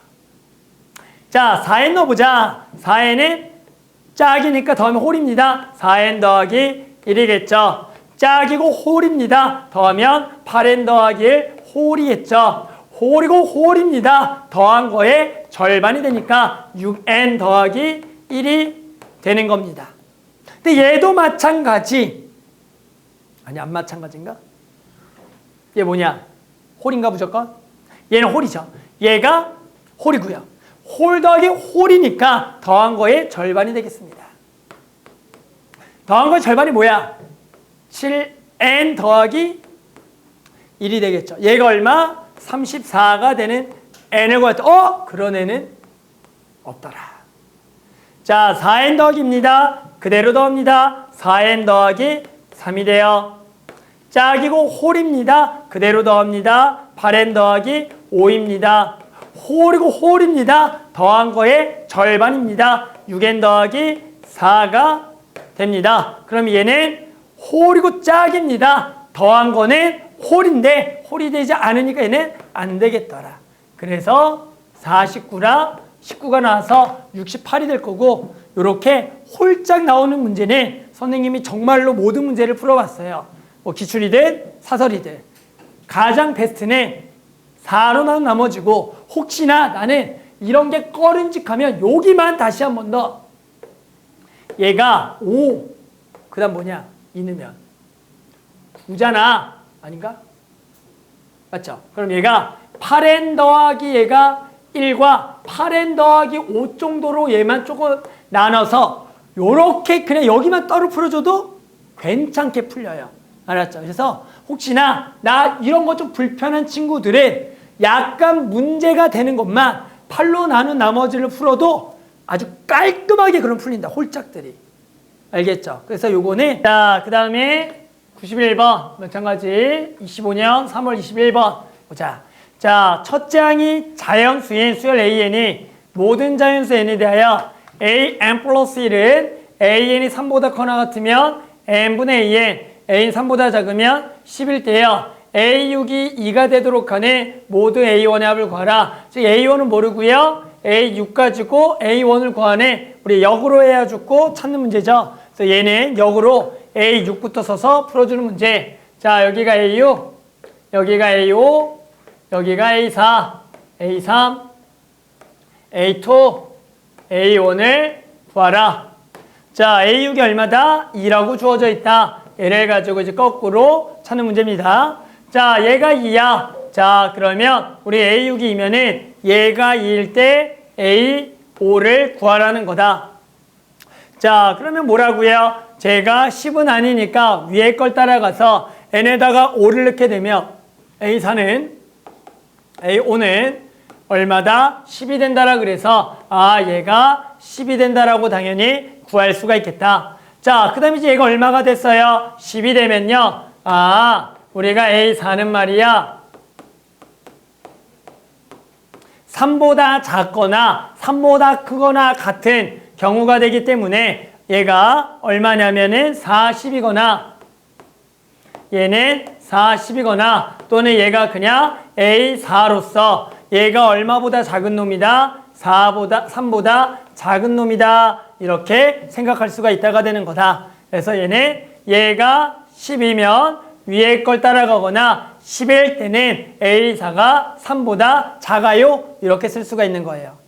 자, 4n 넣어보자. 4n은 짝이니까 더하면 홀입니다. 4n 더하기 1이겠죠. 짝이고 홀입니다. 더하면 8n 더하기 1 홀이겠죠. 홀이고 홀입니다. 더한 거에 절반이 되니까 6n 더하기 1이 되는 겁니다. 근데 얘도 마찬가지. 아니, 안 마찬가지인가? 얘 뭐냐? 홀인가 무조건? 얘는 홀이죠. 얘가 홀이고요. 홀 더하기 홀이니까 더한 거의 절반이 되겠습니다. 더한 거의 절반이 뭐야? 7n 더하기 1이 되겠죠. 얘가 얼마? 34가 되는 n을 구했다. 그런 n은 없더라. 자, 4n 더하기입니다. 그대로 더합니다. 4n 더하기 3이 돼요. 짝이고 홀입니다. 그대로 더합니다. 8n 더하기 5입니다. 홀이고 홀입니다. 더한 거의 절반입니다. 6n 더하기 4가 됩니다. 그럼 얘는 홀이고 짝입니다. 더한 거는 홀인데 홀이 되지 않으니까 얘는 안 되겠더라. 그래서 49라 19가 나와서 68이 될 거고, 이렇게 홀짝 나오는 문제는 선생님이 정말로 모든 문제를 풀어봤어요. 뭐 기출이든 사설이든. 가장 베스트는 4로 나온 나머지고, 혹시나 나는 이런 게 꺼름직하면 여기만 다시 한 번 더. 얘가 5, 그 다음 뭐냐? 2 넣으면 9잖아. 아닌가? 맞죠? 그럼 얘가 8n 더하기 얘가 1과 8n 더하기 5 정도로 얘만 조금 나눠서 요렇게 그냥 여기만 따로 풀어줘도 괜찮게 풀려요. 알았죠? 그래서 혹시나 나 이런 거 좀 불편한 친구들은 약간 문제가 되는 것만 8로 나눈 나머지를 풀어도 아주 깔끔하게 그럼 풀린다. 홀짝들이. 알겠죠? 그래서 요거는, 자, 그 다음에 91번 마찬가지 25년 3월 21번 보자. 자, 첫째 항이 자연수인 수열 AN이 모든 자연수 n에 대하여 AN 플러스 1은 AN이 3보다 커나 같으면 n분의 AN, AN 3보다 작으면 11대요. A6이 2가 되도록 하는 모두 A1의 합을 구하라. 즉 A1은 모르고요. A6 가지고 A1을 구하는, 우리 역으로 해가지고 찾는 문제죠. 그래서 얘는 역으로 A6부터 써서 풀어주는 문제. 자, 여기가 A6, 여기가 A5, 여기가 A4, A3, A2, A1을 구하라. 자, A6이 얼마다? 2라고 주어져 있다. 얘를 가지고 이제 거꾸로 찾는 문제입니다. 자, 얘가 2야. 자, 그러면 우리 A6이 2면은 얘가 2일 때 A5를 구하라는 거다. 자, 그러면 뭐라고요? 제가 10은 아니니까 위에 걸 따라가서 n에다가 5를 넣게 되면 A4는 A5는 얼마다? 10이 된다라 그래서 얘가 10이 된다라고 당연히 구할 수가 있겠다. 자, 그 다음에 이제 얘가 얼마가 됐어요? 10이 되면요. 우리가 A4는 말이야 3보다 작거나 3보다 크거나 같은 경우가 되기 때문에 얘가 얼마냐면은 40이거나 얘는 40이거나 또는 얘가 그냥 A4로서 얘가 얼마보다 작은 놈이다? 3보다 작은 놈이다. 이렇게 생각할 수가 있다가 되는 거다. 그래서 얘가 10이면 위에 걸 따라가거나 10일 때는 A4가 3보다 작아요. 이렇게 쓸 수가 있는 거예요.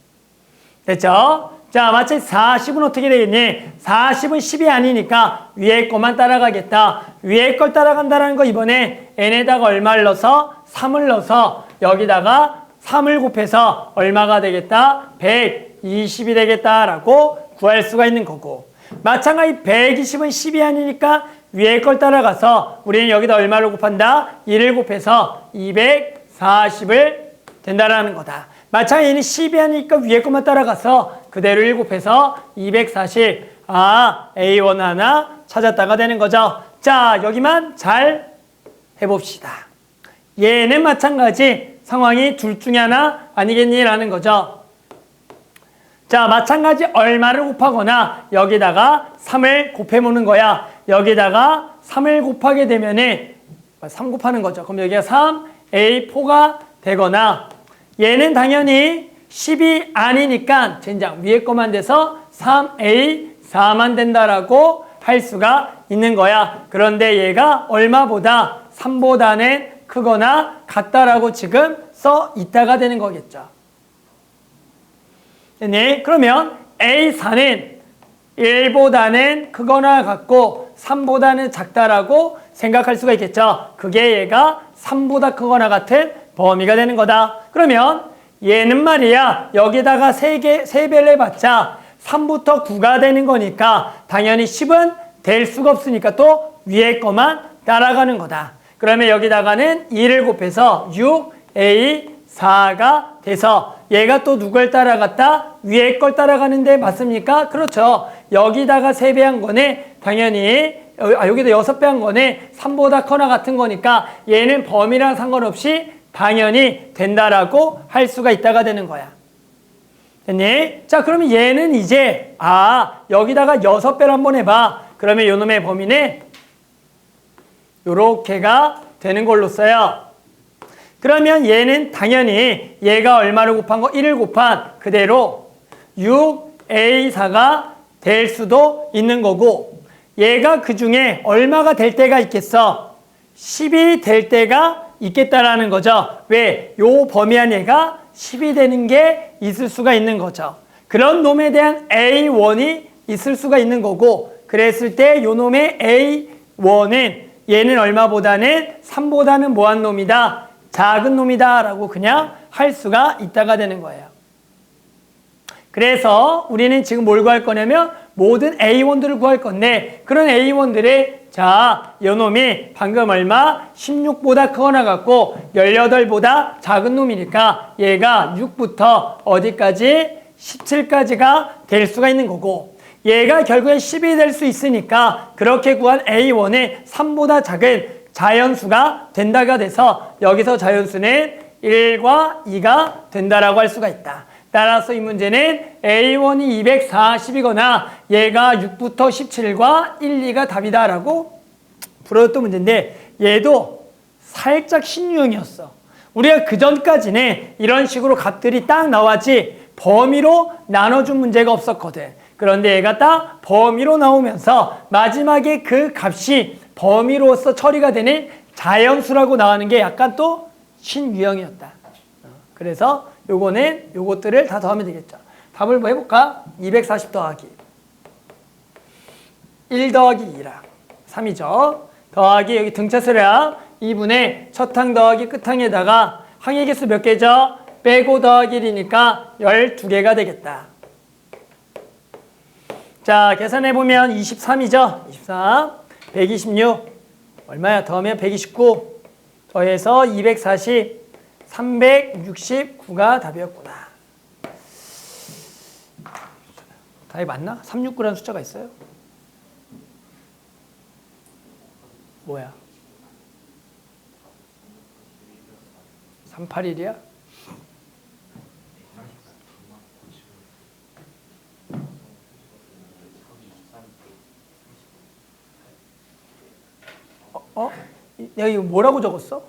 됐죠? 자, 마치 40은 어떻게 되겠니? 40은 10이 아니니까 위에 거만 따라가겠다. 위에 걸 따라간다는 거 이번에 n에다가 얼마를 넣어서? 3을 넣어서 여기다가 3을 곱해서 얼마가 되겠다? 120이 되겠다라고 구할 수가 있는 거고, 마찬가지 120은 10이 아니니까 위에 걸 따라가서 우리는 여기다 얼마를 곱한다? 1을 곱해서 240을 된다라는 거다. 마찬가지 얘는 10이 아니니까 위에 것만 따라가서 그대로 1 곱해서 240. A1 하나 찾았다가 되는 거죠. 자, 여기만 잘 해봅시다. 얘는 마찬가지 상황이 둘 중에 하나 아니겠니? 라는 거죠. 자, 마찬가지 얼마를 곱하거나 여기다가 3을 곱해보는 거야. 여기다가 3을 곱하게 되면은 3 곱하는 거죠. 그럼 여기가 3A4가 되거나 얘는 당연히 10이 아니니까 젠장 위에 거만 돼서 3A4만 된다라고 할 수가 있는 거야. 그런데 얘가 얼마보다 3보다는 크거나 같다라고 지금 써 있다가 되는 거겠죠. 네, 그러면 A4는 1보다는 크거나 같고 3보다는 작다라고 생각할 수가 있겠죠. 그게 얘가 3보다 크거나 같은 범위가 되는 거다. 그러면 얘는 말이야 여기다가 3배를 해봤자 3부터 9가 되는 거니까 당연히 10은 될 수가 없으니까 또 위에 거만 따라가는 거다. 그러면 여기다가는 2를 곱해서 6A4가 돼서 얘가 또 누굴 따라갔다? 위에 걸 따라가는데 맞습니까? 그렇죠. 여기다가 3배 한 거네 당연히 여기다 6배 한 거네 3보다 커나 같은 거니까 얘는 범위랑 상관없이 당연히 된다라고 할 수가 있다가 되는 거야. 됐니? 자, 그러면 얘는 이제 여기다가 6배를 한번 해봐. 그러면 요놈의 범위는 요렇게가 되는 걸로 써요. 그러면 얘는 당연히 얘가 얼마를 곱한 거? 1을 곱한 그대로 6A4가 될 수도 있는 거고, 얘가 그 중에 얼마가 될 때가 있겠어? 10이 될 때가 있겠다라는 거죠. 왜? 요 범위 안에가 10이 되는 게 있을 수가 있는 거죠. 그런 놈에 대한 A1이 있을 수가 있는 거고, 그랬을 때 요 놈의 A1은 얘는 얼마보다는 3보다는 뭐한 놈이다? 작은 놈이다 라고 그냥 할 수가 있다가 되는 거예요. 그래서 우리는 지금 뭘 구할 거냐면 모든 A1들을 구할 건데, 그런 A1들의 요 놈이 방금 얼마? 16보다 크거나 같고 18보다 작은 놈이니까 얘가 6부터 어디까지? 17까지가 될 수가 있는 거고, 얘가 결국에 10이 될 수 있으니까 그렇게 구한 A1은 3보다 작은 자연수가 된다가 돼서 여기서 자연수는 1과 2가 된다라고 할 수가 있다. 따라서 이 문제는 A1이 240이거나 얘가 6부터 17과 1, 2가 답이다라고 풀어줬던 문제인데, 얘도 살짝 신유형이었어. 우리가 그 전까지는 이런 식으로 값들이 딱 나왔지 범위로 나눠준 문제가 없었거든. 그런데 얘가 딱 범위로 나오면서 마지막에 그 값이 범위로서 처리가 되는 자연수라고 나가는 게 약간 또 신유형이었다. 그래서 요것들을 다 더하면 되겠죠. 답을 뭐 해볼까? 240 더하기 1 더하기 2랑 3이죠. 더하기 여기 등차수량 2분의 첫 항 더하기 끝 항에다가 항의 개수 몇 개죠? 빼고 더하기 1이니까 12개가 되겠다. 자, 계산해보면 23이죠. 23, 126 얼마야? 더하면 129 더해서 240, 369가 답이었구나. 답이 맞나? 369라는 숫자가 있어요? 뭐야? 381이야? 내가 이거 뭐라고 적었어?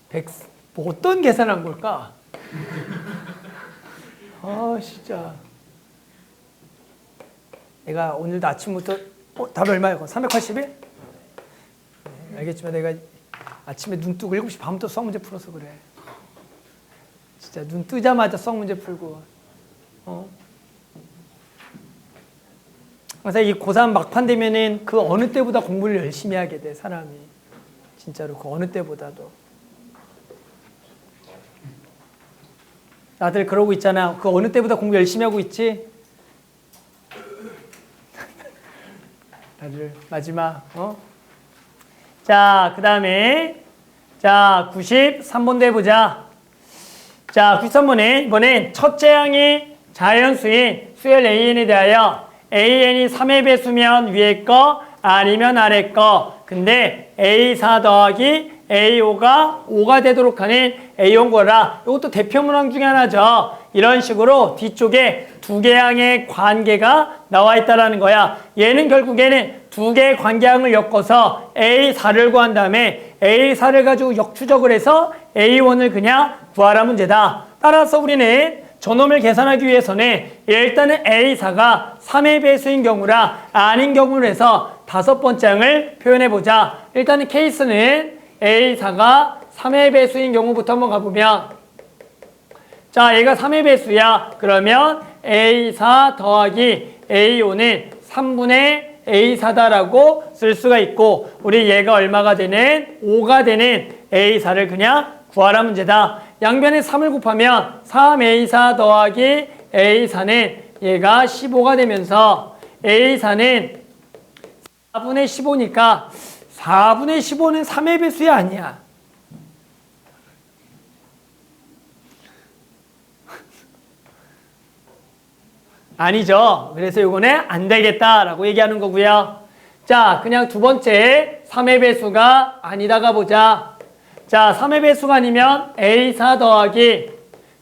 100, 뭐 어떤 계산한 걸까? 아, 진짜. 내가 오늘도 아침부터, 답이 얼마야? 381? 네, 알겠지만 내가 아침에 눈 뜨고 7시 반부터 수학 문제 풀어서 그래. 진짜 눈 뜨자마자 수학 문제 풀고. 그래서 이 고3 막판 되면은 그 어느 때보다 공부를 열심히 하게 돼, 사람이. 진짜로 그 어느 때보다도. 다들 그러고 있잖아. 그 어느 때보다 공부 열심히 하고 있지? 다들 마지막, 자, 그 다음에, 자, 93번도 해보자. 자, 93번은 이번엔 첫째 항이 자연수인 수열 AN에 대하여 AN이 3의 배수면 위에 거 아니면 아래 거. 근데 A4 더하기 A5가 5가 되도록 하는 A5 거라. 이것도 대표 문항 중에 하나죠. 이런 식으로 뒤쪽에 두 개의 항의 관계가 나와 있다라는 거야. 얘는 결국에는 두 개의 관계항을 엮어서 A4를 구한 다음에 A4를 가지고 역추적을 해서 A1을 그냥 구하라 문제다. 따라서 우리는 저놈을 계산하기 위해서는 일단은 A4가 3의 배수인 경우라 아닌 경우를 해서 다섯 번째 항을 표현해보자. 일단은 케이스는 A4가 3의 배수인 경우부터 한번 가보면, 자, 얘가 3의 배수야. 그러면 A4 더하기 A5는 3분의 A4다라고 쓸 수가 있고, 우리 얘가 얼마가 되는? 5가 되는 A4를 그냥 구하라 문제다. 양변에 3을 곱하면 3A4 더하기 A4는 얘가 15가 되면서 A4는 4분의 15니까 4분의 15는 3의 배수야 아니야? 아니죠. 그래서 요거는 안 되겠다라고 얘기하는 거고요. 자, 그냥 두 번째 3의 배수가 아니다가 보자. 자, 3의 배수가 아니면 A4 더하기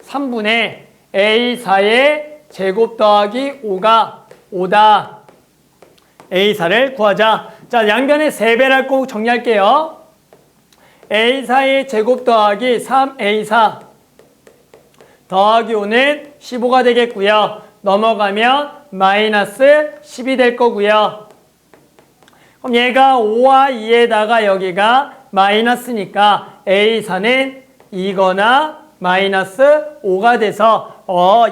3분의 A4의 제곱 더하기 5가 5다. A4를 구하자. 자, 양변에 3배를 꼭 정리할게요. A4의 제곱 더하기 3A4 더하기 5는 15가 되겠고요. 넘어가면 마이너스 10이 될 거고요. 그럼 얘가 5와 2에다가 여기가 마이너스니까 A4는 2거나 마이너스 5가 돼서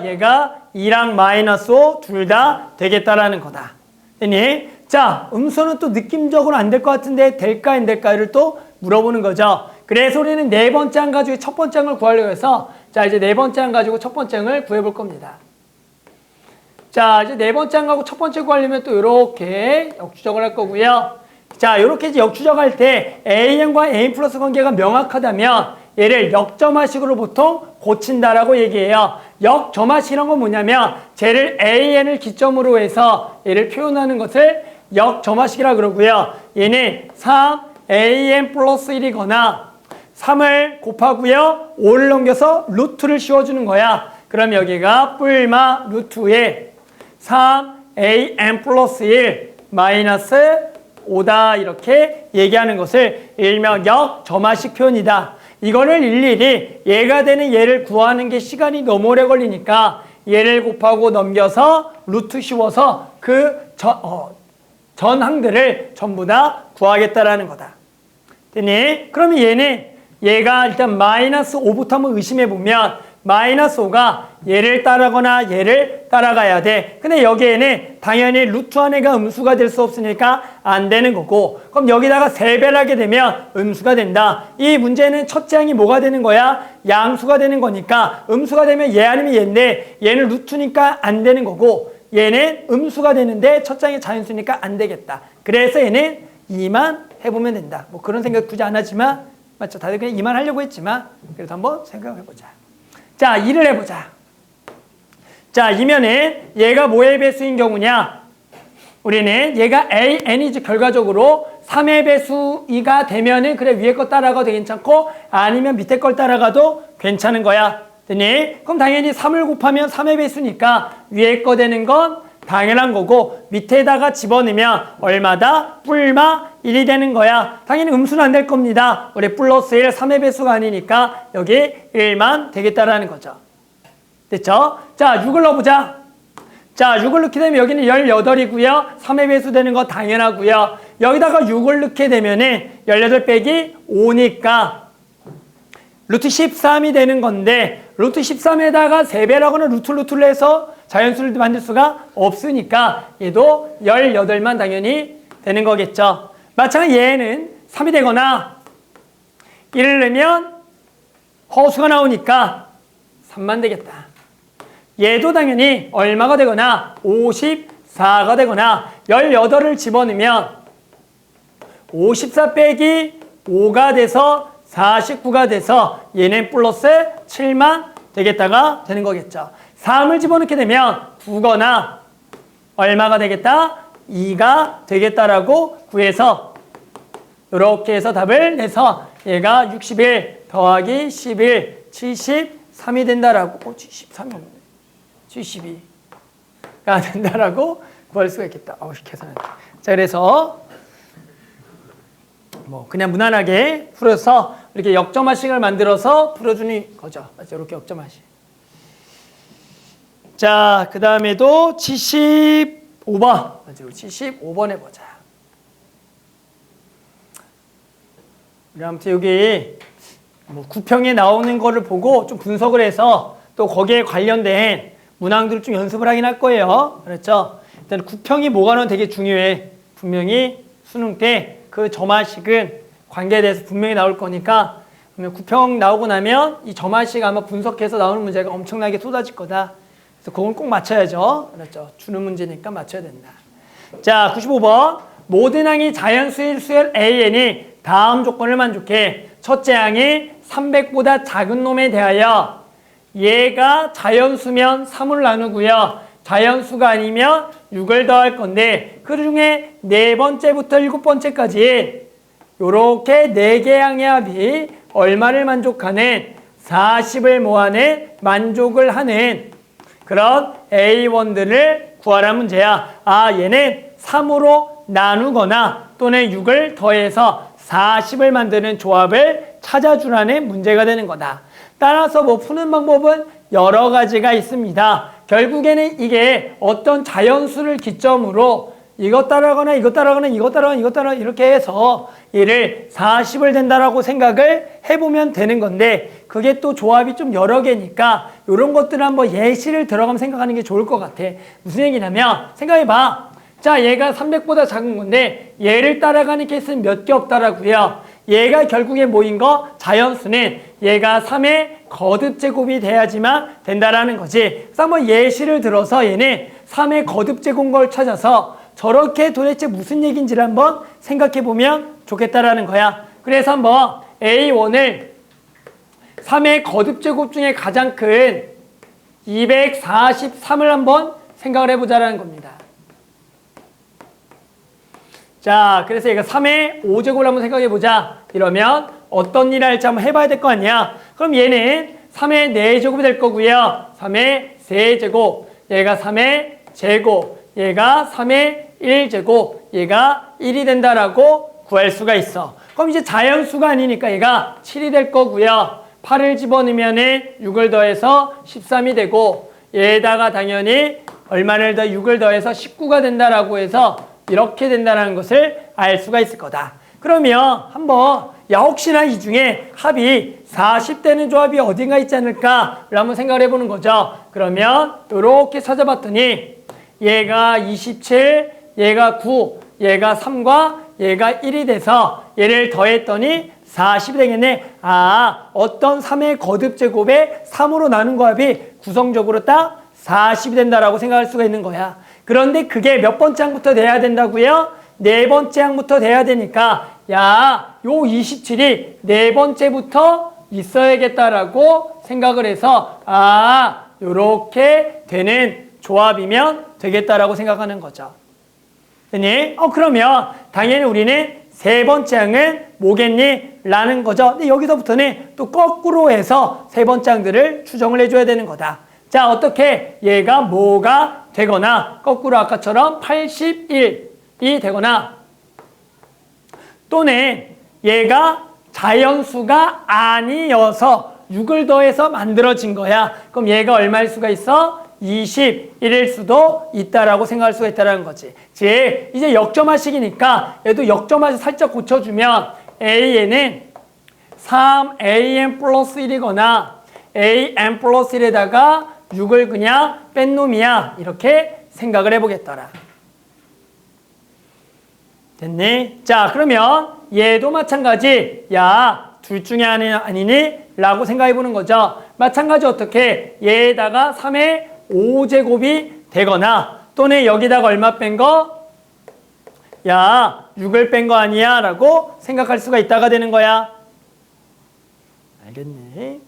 얘가 2랑 마이너스 5 둘 다 되겠다라는 거다. 됐니? 자, 음수는 또 느낌적으로 안 될 것 같은데 될까 안 될까를 또 물어보는 거죠. 그래서 우리는 네 번째 항 가지고 첫 번째 항을 구하려고 해서, 자, 이제 네 번째 항 가지고 첫 번째 항을 구해볼 겁니다. 자, 이제 네 번째 항하고 첫 번째 구하려면 또 이렇게 역추적을 할 거고요. 자, 이렇게 이제 역추적할 때 AN과 AN 플러스 관계가 명확하다면 얘를 역점화식으로 보통 고친다라고 얘기해요. 역점화식이란 건 뭐냐면 쟤를 AN을 기점으로 해서 얘를 표현하는 것을 역점화식이라고 그러고요. 얘는 3AN 플러스 1이거나 3을 곱하고요. 5를 넘겨서 루트를 씌워주는 거야. 그럼 여기가 뿔마 루트에 3AN 플러스 1 마이너스 5다 이렇게 얘기하는 것을 일명 역점화식 표현이다. 이거를 일일이 얘가 되는 얘를 구하는 게 시간이 너무 오래 걸리니까 얘를 곱하고 넘겨서 루트 씌워서 그 전항들을 전부 다 구하겠다라는 거다. 됐니? 그러면 얘가 일단 마이너스 5부터 한번 의심해 보면 마이너스 5가 얘를 따라가거나 얘를 따라가야 돼. 근데 여기에는 당연히 루트 안에가 음수가 될 수 없으니까 안 되는 거고, 그럼 여기다가 3배를 하게 되면 음수가 된다. 이 문제는 첫째 항이 뭐가 되는 거야? 양수가 되는 거니까 음수가 되면 얘 아니면 얘인데 얘는 루트니까 안 되는 거고, 얘는 음수가 되는데 첫째 항이 자연수니까 안 되겠다. 그래서 얘는 2만 해보면 된다. 뭐 그런 생각 굳이 안 하지만, 맞죠? 다들 그냥 2만 하려고 했지만 그래도 한번 생각해보자. 자, 2를 해보자. 자, 이면은 얘가 뭐의 배수인 경우냐? 우리는 얘가 AN이지 결과적으로 3의 배수가 되면은 그래 위에 거 따라가도 괜찮고 아니면 밑에 걸 따라가도 괜찮은 거야. 됐니? 그럼 당연히 3을 곱하면 3의 배수니까 위에 거 되는 건 당연한 거고 밑에다가 집어넣으면 얼마다? 뿔마 1이 되는 거야. 당연히 음수는 안 될 겁니다. 우리 플러스 1, 3의 배수가 아니니까 여기 1만 되겠다라는 거죠. 됐죠? 자, 6을 넣어보자. 자, 6을 넣게 되면 여기는 18이고요. 3의 배수 되는 거 당연하고요. 여기다가 6을 넣게 되면은 18 빼기 5니까 루트 13이 되는 건데 루트 13에다가 3배라고는 루트를 해서 자연수를 만들 수가 없으니까 얘도 18만 당연히 되는 거겠죠. 마찬가지 얘는 3이 되거나 1을 넣으면 허수가 나오니까 3만 되겠다. 얘도 당연히 얼마가 되거나 54가 되거나 18을 집어넣으면 54 빼기 5가 돼서 49가 돼서 얘는 플러스 7만 되겠다가 되는 거겠죠. 3을 집어넣게 되면 9거나 얼마가 되겠다? 2가 되겠다라고 구해서 이렇게 해서 답을 내서 얘가 61 더하기 11 73이 된다라고 73이 없네. 72가 된다라고 구할 수가 있겠다. 계산해. 자, 그래서 뭐 그냥 무난하게 풀어서 이렇게 역점화식을 만들어서 풀어주는 거죠. 맞죠? 이렇게 역점화식. 자, 그 다음에도 75번. 맞죠? 75번 해보자. 우리 아무튼 여기 뭐 구평에 나오는 거를 보고 좀 분석을 해서 또 거기에 관련된 문항들을 좀 연습을 하긴 할 거예요. 그렇죠? 일단 구평이 뭐가는 되게 중요해. 분명히 수능 때 그 점화식은 관계에 대해서 분명히 나올 거니까 그러면 구평 나오고 나면 이 점화식 아마 분석해서 나오는 문제가 엄청나게 쏟아질 거다. 그래서 그건 꼭 맞춰야죠. 그렇죠? 주는 문제니까 맞춰야 된다. 자, 95번. 모든 항이 자연수일 수열 AN이 다음 조건을 만족해. 첫째 항이 300보다 작은 놈에 대하여 얘가 자연수면 3을 나누고요. 자연수가 아니면 6을 더할 건데 그 중에 4번째부터 7번째까지 요렇게 4개 항의 합이 얼마를 만족하는 40을 모아낸 만족을 하는 그런 A1들을 구하라 문제야. 아, 얘는 3으로 나누거나 또는 6을 더해서 40을 만드는 조합을 찾아주라는 문제가 되는 거다. 따라서 뭐 푸는 방법은 여러 가지가 있습니다. 결국에는 이게 어떤 자연수를 기점으로 이것 따라가거나 이것 따라가거나 이것 따라가거나 이것 따라가거나 이렇게 해서 얘를 40을 된다라고 생각을 해보면 되는 건데 그게 또 조합이 좀 여러 개니까 이런 것들을 한번 예시를 들어가면 생각하는 게 좋을 것 같아. 무슨 얘기냐면 생각해봐. 자, 얘가 300보다 작은 건데 얘를 따라가는 케이스는 몇 개 없다라고요. 얘가 결국에 뭐인 거? 자연수는 얘가 3의 거듭제곱이 돼야지만 된다라는 거지. 그래서 한번 예시를 들어서 얘는 3의 거듭제곱인 걸 찾아서 저렇게 도대체 무슨 얘기인지를 한번 생각해 보면 좋겠다라는 거야. 그래서 한번 A1을 3의 거듭제곱 중에 가장 큰 243을 한번 생각을 해보자라는 겁니다. 자, 그래서 얘가 3의 5제곱을 한번 생각해보자. 이러면 어떤 일을 할지 한번 해봐야 될 거 아니야. 그럼 얘는 3의 4제곱이 될 거고요. 3의 3제곱, 얘가 3의 제곱, 얘가 3의 1제곱, 얘가 1이 된다라고 구할 수가 있어. 그럼 이제 자연수가 아니니까 얘가 7이 될 거고요. 8을 집어넣으면 6을 더해서 13이 되고 얘에다가 당연히 얼마를 더 6을 더해서 19가 된다라고 해서 이렇게 된다는 것을 알 수가 있을 거다. 그러면 한번 야 혹시나 이 중에 합이 40되는 조합이 어딘가 있지 않을까를 한번 생각을 해보는 거죠. 그러면 이렇게 찾아봤더니 얘가 27, 얘가 9, 얘가 3과 얘가 1이 돼서 얘를 더했더니 40이 되겠네. 아, 어떤 3의 거듭제곱에 3으로 나눈 조합이 구성적으로 딱 40이 된다라고 생각할 수가 있는 거야. 그런데 그게 몇 번째 항부터 돼야 된다고요? 4번째 항부터 돼야 되니까 야, 요 27이 4번째부터 있어야겠다라고 생각을 해서 아, 요렇게 되는 조합이면 되겠다라고 생각하는 거죠. 됐니? 그러면 당연히 우리는 3번째 항은 뭐겠니? 라는 거죠. 근데 여기서부터는 또 거꾸로 해서 3번째 항들을 추정을 해줘야 되는 거다. 자, 어떻게 얘가 뭐가 되거나 거꾸로 아까처럼 81이 되거나 또는 얘가 자연수가 아니어서 6을 더해서 만들어진 거야. 그럼 얘가 얼마일 수가 있어? 21일 수도 있다라고 생각할 수가 있다는 거지. 즉 이제 역점화식이니까 얘도 역점화식 살짝 고쳐주면 a는 3am 플러스 1이거나 am 플러스 1에다가 6을 그냥 뺀 놈이야. 이렇게 생각을 해보겠더라. 됐니? 자, 그러면 얘도 마찬가지. 야, 둘 중에 아니니? 라고 생각해 보는 거죠. 마찬가지 어떻게? 얘에다가 3의 5제곱이 되거나 또는 여기다가 얼마 뺀 거? 야, 6을 뺀 거 아니야? 라고 생각할 수가 있다가 되는 거야. 알겠니?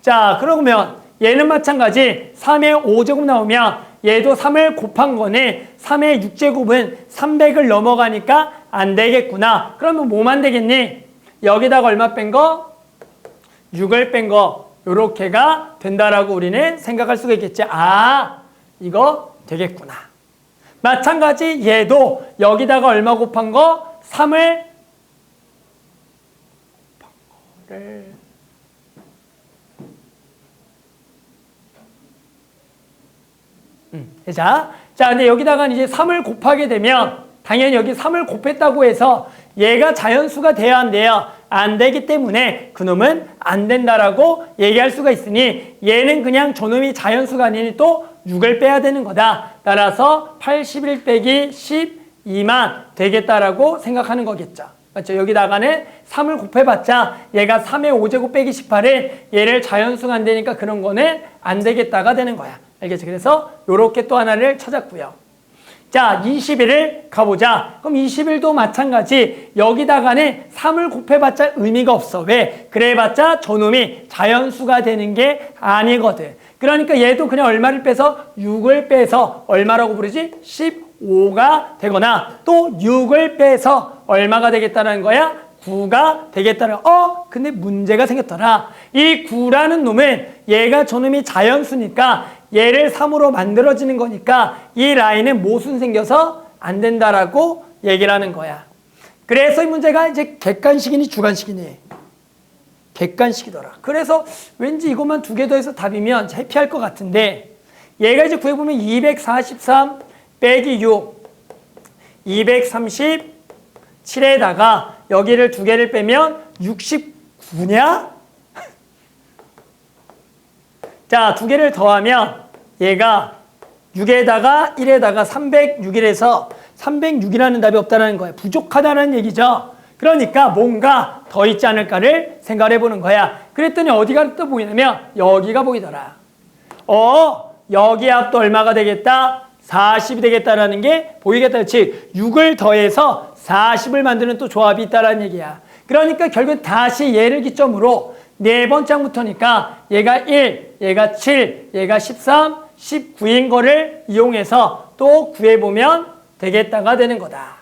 자, 그러면 얘는 마찬가지. 3의 5제곱 나오면 얘도 3을 곱한 거네. 3의 6제곱은 300을 넘어가니까 안 되겠구나. 그러면 뭐만 되겠니? 여기다가 얼마 뺀 거? 6을 뺀 거. 요렇게가 된다라고 우리는 생각할 수가 있겠지. 아, 이거 되겠구나. 마찬가지 얘도 여기다가 얼마 곱한 거? 3을 곱한 거를 자, 근데 여기다가 이제 3을 곱하게 되면 당연히 여기 3을 곱했다고 해서 얘가 자연수가 돼야 안 돼요? 안 되기 때문에 그놈은 안 된다라고 얘기할 수가 있으니 얘는 그냥 저놈이 자연수가 아니니 또 6을 빼야 되는 거다. 따라서 81 빼기 12만 되겠다라고 생각하는 거겠죠. 맞죠? 여기다가는 3을 곱해봤자 얘가 3의 5제곱 빼기 18은 얘를 자연수가 안 되니까 그런 거는 안 되겠다가 되는 거야. 알겠죠? 그래서 요렇게 또 하나를 찾았고요. 자, 20일을 가보자. 그럼 20일도 마찬가지. 여기다가는 3을 곱해봤자 의미가 없어. 왜? 그래봤자 저놈이 자연수가 되는 게 아니거든. 그러니까 얘도 그냥 얼마를 빼서 6을 빼서 얼마라고 부르지? 15가 되거나 또 6을 빼서 얼마가 되겠다는 거야? 9가 되겠다는 근데 문제가 생겼더라. 이 9라는 놈은 얘가 저놈이 자연수니까 얘를 3으로 만들어지는 거니까 이 라인은 모순 생겨서 안 된다라고 얘기를 하는 거야. 그래서 이 문제가 이제 객관식이니 주관식이니? 객관식이더라. 그래서 왠지 이것만 두 개 더해서 답이면 해피할 것 같은데 얘가 이제 구해보면 243 빼기 6 237에다가 여기를 두 개를 빼면 69냐? 자, 두 개를 더하면 얘가 6에다가 1에다가 306이라서 306이라는 답이 없다는 거야. 부족하다는 얘기죠. 그러니까 뭔가 더 있지 않을까를 생각을 해보는 거야. 그랬더니 어디가 또 보이냐면 여기가 보이더라. 여기 합도 얼마가 되겠다? 40이 되겠다라는 게 보이겠다. 즉 6을 더해서 40을 만드는 또 조합이 있다라는 얘기야. 그러니까 결국 다시 얘를 기점으로 네 번째 항부터니까 얘가 1, 얘가 7, 얘가 13, 19인 거를 이용해서 또 구해보면 되겠다가 되는 거다.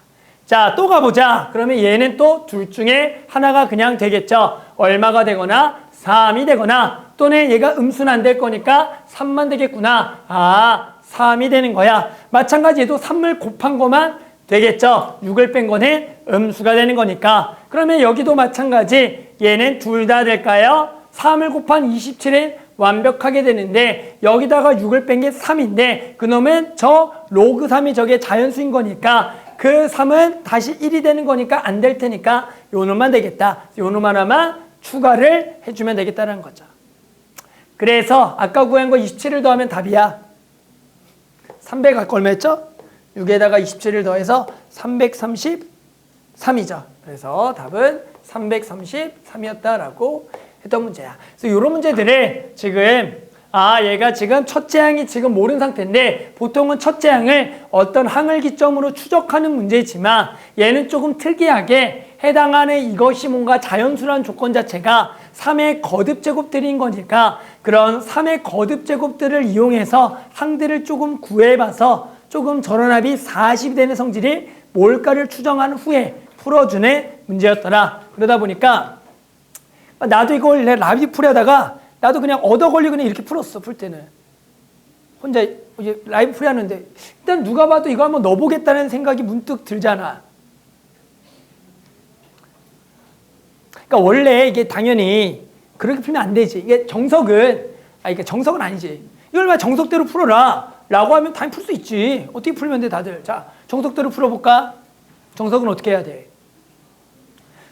자, 또 가보자. 그러면 얘는 또 둘 중에 하나가 그냥 되겠죠. 얼마가 되거나 3이 되거나 또는 얘가 음수는 안 될 거니까 3만 되겠구나. 3이 되는 거야. 마찬가지 얘도 3을 곱한 것만 되겠죠. 6을 뺀 거는 음수가 되는 거니까. 그러면 여기도 마찬가지 얘는 둘 다 될까요? 3을 곱한 27은 완벽하게 되는데 여기다가 6을 뺀 게 3인데 그놈은 저 로그 3이 저게 자연수인 거니까 그 3은 다시 1이 되는 거니까 안 될 테니까 요 놈만 되겠다. 요 놈 하나만 추가를 해주면 되겠다는 거죠. 그래서 아까 구한 거 27을 더하면 답이야. 300 아까 얼마 했죠? 6에다가 27을 더해서 333이죠. 그래서 답은 333이었다라고 했던 문제야. 그래서 이런 문제들을 지금 얘가 지금 첫째 항이 지금 모르는 상태인데 보통은 첫째 항을 어떤 항을 기점으로 추적하는 문제지만 얘는 조금 특이하게 해당하는 이것이 뭔가 자연수라는 조건 자체가 3의 거듭제곱들인 거니까 그런 3의 거듭제곱들을 이용해서 항들을 조금 구해봐서 조금 저런 합이 40이 되는 성질이 뭘까를 추정한 후에 풀어주는 문제였더라. 그러다 보니까 나도 이걸 내 라비 풀려다가 나도 그냥 얻어 걸리고 그냥 이렇게 풀었어. 풀 때는 혼자 이제 라이브 프리 하는데 일단 누가 봐도 이거 한번 넣어보겠다는 생각이 문득 들잖아. 그러니까 원래 이게 당연히 그렇게 풀면 안 되지. 이게 정석은 아니지. 이걸 막 정석대로 풀어라 라고 하면 당연히 풀 수 있지. 어떻게 풀면 돼 다들. 자, 정석대로 풀어볼까? 정석은 어떻게 해야 돼?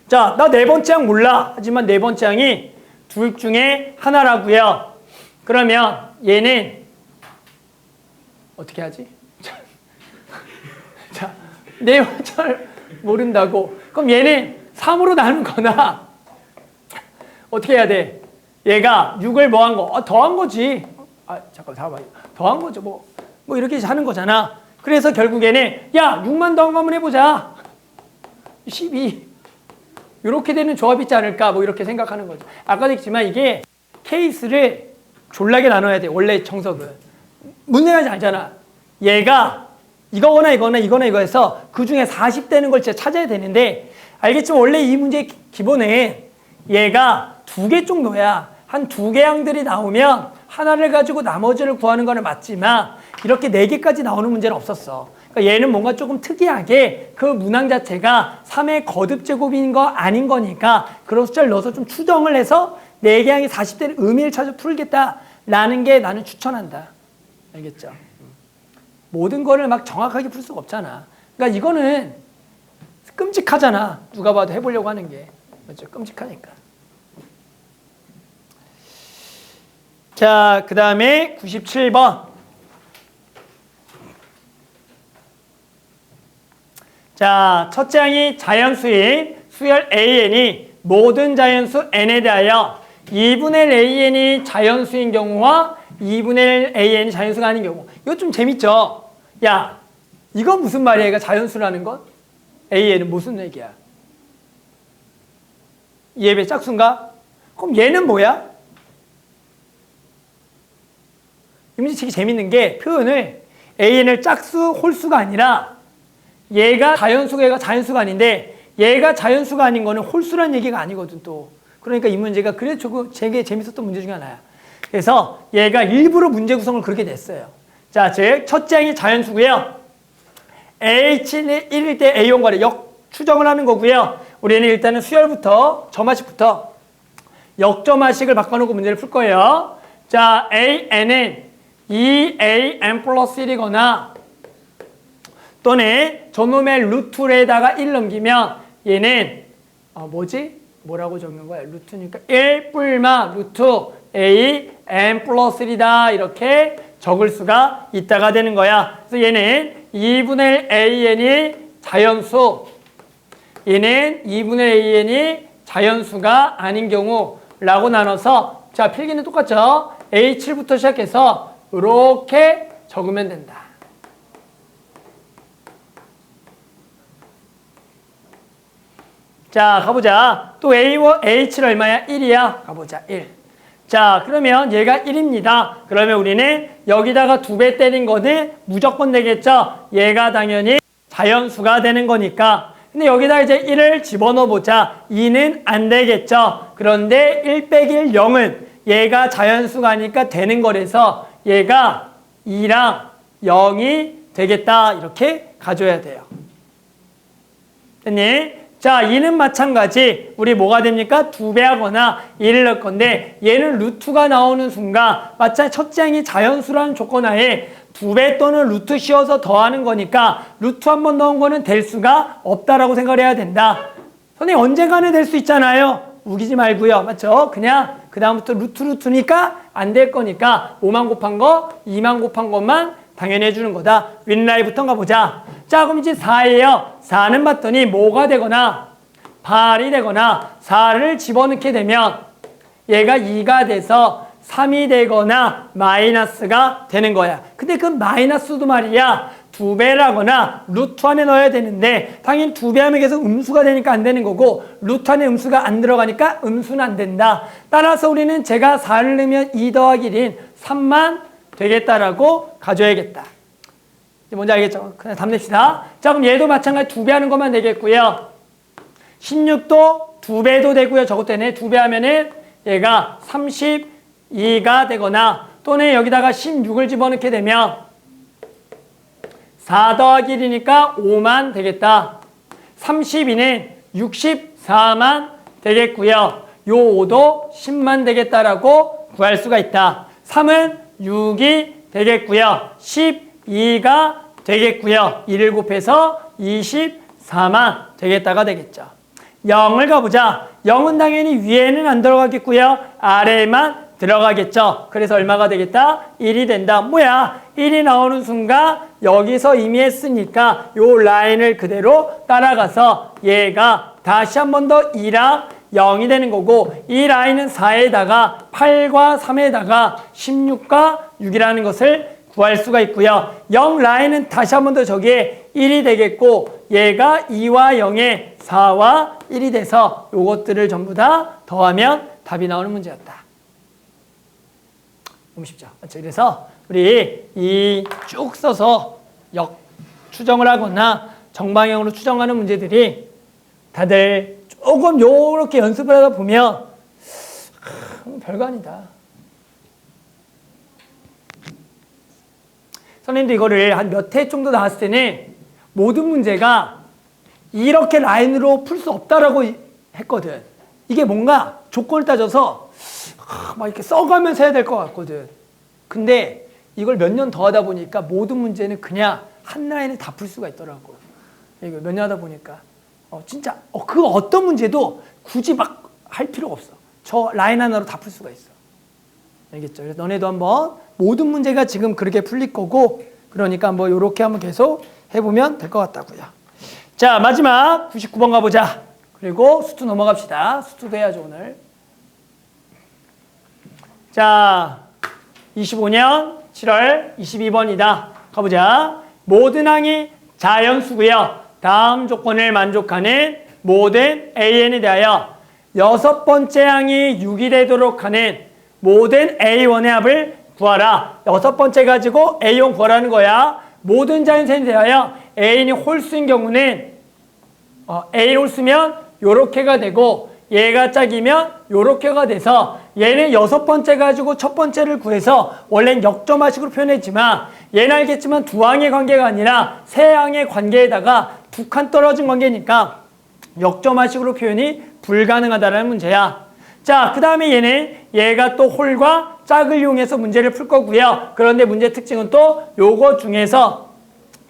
자, 나 네 번째 항 몰라. 하지만 네 번째 항이 둘 중에 하나라고요. 그러면 얘는 어떻게 하지? 자, 네 번째 항을 모른다고. 그럼 얘는 3으로 나눈 거나 어떻게 해야 돼? 얘가 6을 뭐 한 거? 더한 거지. 잠깐만. 더한 거죠. 뭐 이렇게 하는 거잖아. 그래서 결국에는 야, 6만 더한 거 한번 해보자. 12. 이렇게 되는 조합이 있지 않을까? 뭐 이렇게 생각하는 거죠. 아까도 했지만 이게 케이스를 졸라게 나눠야 돼. 원래 정석은. 문제가 알잖아. 얘가 이거거나 이거 해서 그 중에 40 되는 걸 진짜 찾아야 되는데 알겠지만 원래 이 문제의 기본은 얘가 2개 정도야. 한 2개 항들이 나오면 하나를 가지고 나머지를 구하는 거는 맞지만 이렇게 4개까지 나오는 문제는 없었어. 그러니까 얘는 뭔가 조금 특이하게 그 문항 자체가 3의 거듭 제곱인 거 아닌 거니까 그런 숫자를 넣어서 좀 추정을 해서 4개 항이 40되는 의미를 찾아 풀겠다라는 게 나는 추천한다. 알겠죠? 모든 거를 막 정확하게 풀 수가 없잖아. 그러니까 이거는 끔찍하잖아. 누가 봐도 해보려고 하는 게. 맞죠? 끔찍하니까. 자, 그 다음에 97번. 자, 첫째 항이 자연수인 수열 AN이 모든 자연수 N에 대하여 2분의 1 AN이 자연수인 경우와 2분의 1 AN이 자연수가 아닌 경우. 이거 좀 재밌죠? 야, 이거 무슨 말이야? 얘가 자연수라는 건? AN은 무슨 얘기야? 얘의 짝수인가? 그럼 얘는 뭐야? 이 문제 되게 재밌는 게 표현을 AN을 짝수, 홀수가 아니라 얘가 자연수가 얘가 자연수가 아닌데 얘가 자연수가 아닌 거는 홀수라는 얘기가 아니거든 또. 그러니까 이 문제가 그래서 되게 재밌었던 문제 중에 하나야. 그래서 얘가 일부러 문제 구성을 그렇게 냈어요. 자, 즉 첫째 항이 자연수고요. H는 1일 때 A1과를 역추정을 하는 거고요. 우리는 일단은 수열부터 점화식부터 역점화식을 바꿔놓고 문제를 풀 거예요. 자, AN은 2AN 플러스 1이거나 또는 저놈의 루트에다가 1 넘기면 얘는 뭐라고 적는 거야? 루트니까 1 뿔마 루트 AN 플러스 1이다 이렇게 적을 수가 있다가 되는 거야. 그래서 얘는 2분의 1 AN이 자연수, 얘는 2분의 1 AN이 자연수가 아닌 경우라고 나눠서 자, 필기는 똑같죠? A7부터 시작해서 이렇게 적으면 된다. 자, 가보자. 또 H7 얼마야? 1이야. 가보자. 1. 자, 그러면 얘가 1입니다. 그러면 우리는 여기다가 2배 때린 거는 무조건 되겠죠? 얘가 당연히 자연수가 되는 거니까. 근데 여기다 이제 1을 집어넣어 보자. 2는 안 되겠죠? 그런데 1 빼기 1, 0은 얘가 자연수가 아니니까 되는 거라서 얘가 2랑 0이 되겠다. 이렇게 가져야 돼요. 됐니? 자, 2는 마찬가지. 우리 뭐가 됩니까? 2배 하거나 1을 넣을 건데 얘는 루트가 나오는 순간 마찬가지 첫째 항이 자연수라는 조건 하에 2배 또는 루트 씌워서 더하는 거니까 루트 한 번 넣은 거는 될 수가 없다라고 생각을 해야 된다. 선생님 언젠가는 될 수 있잖아요. 우기지 말고요. 맞죠? 그냥 그 다음부터 루트니까 안 될 거니까 5만 곱한 거, 2만 곱한 것만 당연히 해주는 거다. 윗라인부터 가보자. 자, 그럼 이제 4예요. 4는 봤더니 뭐가 되거나 8이 되거나 4를 집어넣게 되면 얘가 2가 돼서 3이 되거나 마이너스가 되는 거야. 근데 그 마이너스도 말이야 2배라거나 루트 안에 넣어야 되는데 당연히 2배 하면 계속 음수가 되니까 안 되는 거고 루트 안에 음수가 안 들어가니까 음수는 안 된다. 따라서 우리는 제가 4를 넣으면 2 더하기 1인 3만 되겠다라고 가져야겠다. 뭔지 알겠죠? 그냥 답 냅시다. 자, 그럼 얘도 마찬가지 2배 하는 것만 되겠고요. 16도 2배도 되고요. 저것 때문에 2배 하면은 얘가 32가 되거나 또는 여기다가 16을 집어넣게 되면 4 더하기 1이니까 5만 되겠다. 32는 64만 되겠고요. 요 5도 10만 되겠다라고 구할 수가 있다. 3은 6이 되겠고요. 12가 되겠고요. 1을 곱해서 24만 되겠다가 되겠죠. 0을 가보자. 0은 당연히 위에는 안 들어가겠고요. 아래에만 들어가겠죠. 그래서 얼마가 되겠다? 1이 된다. 뭐야? 1이 나오는 순간 여기서 이미 했으니까 요 라인을 그대로 따라가서 얘가 다시 한 번 더 2랑 0이 되는 거고, 이 라인은 4에다가 8과 3에다가 16과 6이라는 것을 구할 수가 있고요. 0 라인은 다시 한 번 더 저기에 1이 되겠고, 얘가 2와 0에 4와 1이 돼서 요것들을 전부 다 더하면 답이 나오는 문제였다. 너무 쉽죠? 맞죠? 그래서 우리 이 쭉 써서 추정을 하거나 정방향으로 추정하는 문제들이 다들 조금 요렇게 연습을 하다 보면 별거 아니다. 선생님도 이거를 한 몇 회 정도 나왔을 때는 모든 문제가 이렇게 라인으로 풀 수 없다라고 했거든. 이게 뭔가 조건을 따져서 막 이렇게 써가면서 해야 될 것 같거든. 근데 이걸 몇 년 더 하다 보니까 모든 문제는 그냥 한 라인에 다 풀 수가 있더라고. 이거 몇 년 하다 보니까 진짜 그 어떤 문제도 굳이 막 할 필요가 없어. 저 라인 하나로 다 풀 수가 있어. 알겠죠? 그래서 너네도 한번 모든 문제가 지금 그렇게 풀릴 거고, 그러니까 뭐 요렇게 한번 계속 해보면 될 것 같다고요. 자, 마지막 99번 가보자. 그리고 수투 넘어갑시다. 수투도 해야죠, 오늘. 자, 25년 7월 22번이다. 가보자. 모든 항이 자연수고요. 다음 조건을 만족하는 모든 AN에 대하여 여섯 번째 항이 6이 되도록 하는 모든 A1의 합을 구하라. 여섯 번째 가지고 A1 구하라는 거야. 모든 자연수에 대하여 A이 홀수인 경우는 A 홀수면 요렇게가 되고, 얘가 짝이면 요렇게가 돼서, 얘는 여섯 번째 가지고 첫 번째를 구해서 원래는 역점화식으로 표현했지만, 얘는 알겠지만 두 항의 관계가 아니라 세 항의 관계에다가 두 칸 떨어진 관계니까 역점화식으로 표현이 불가능하다는 문제야. 자, 그 다음에 얘가 또 홀과 짝을 이용해서 문제를 풀 거고요. 그런데 문제 특징은 또 요거 중에서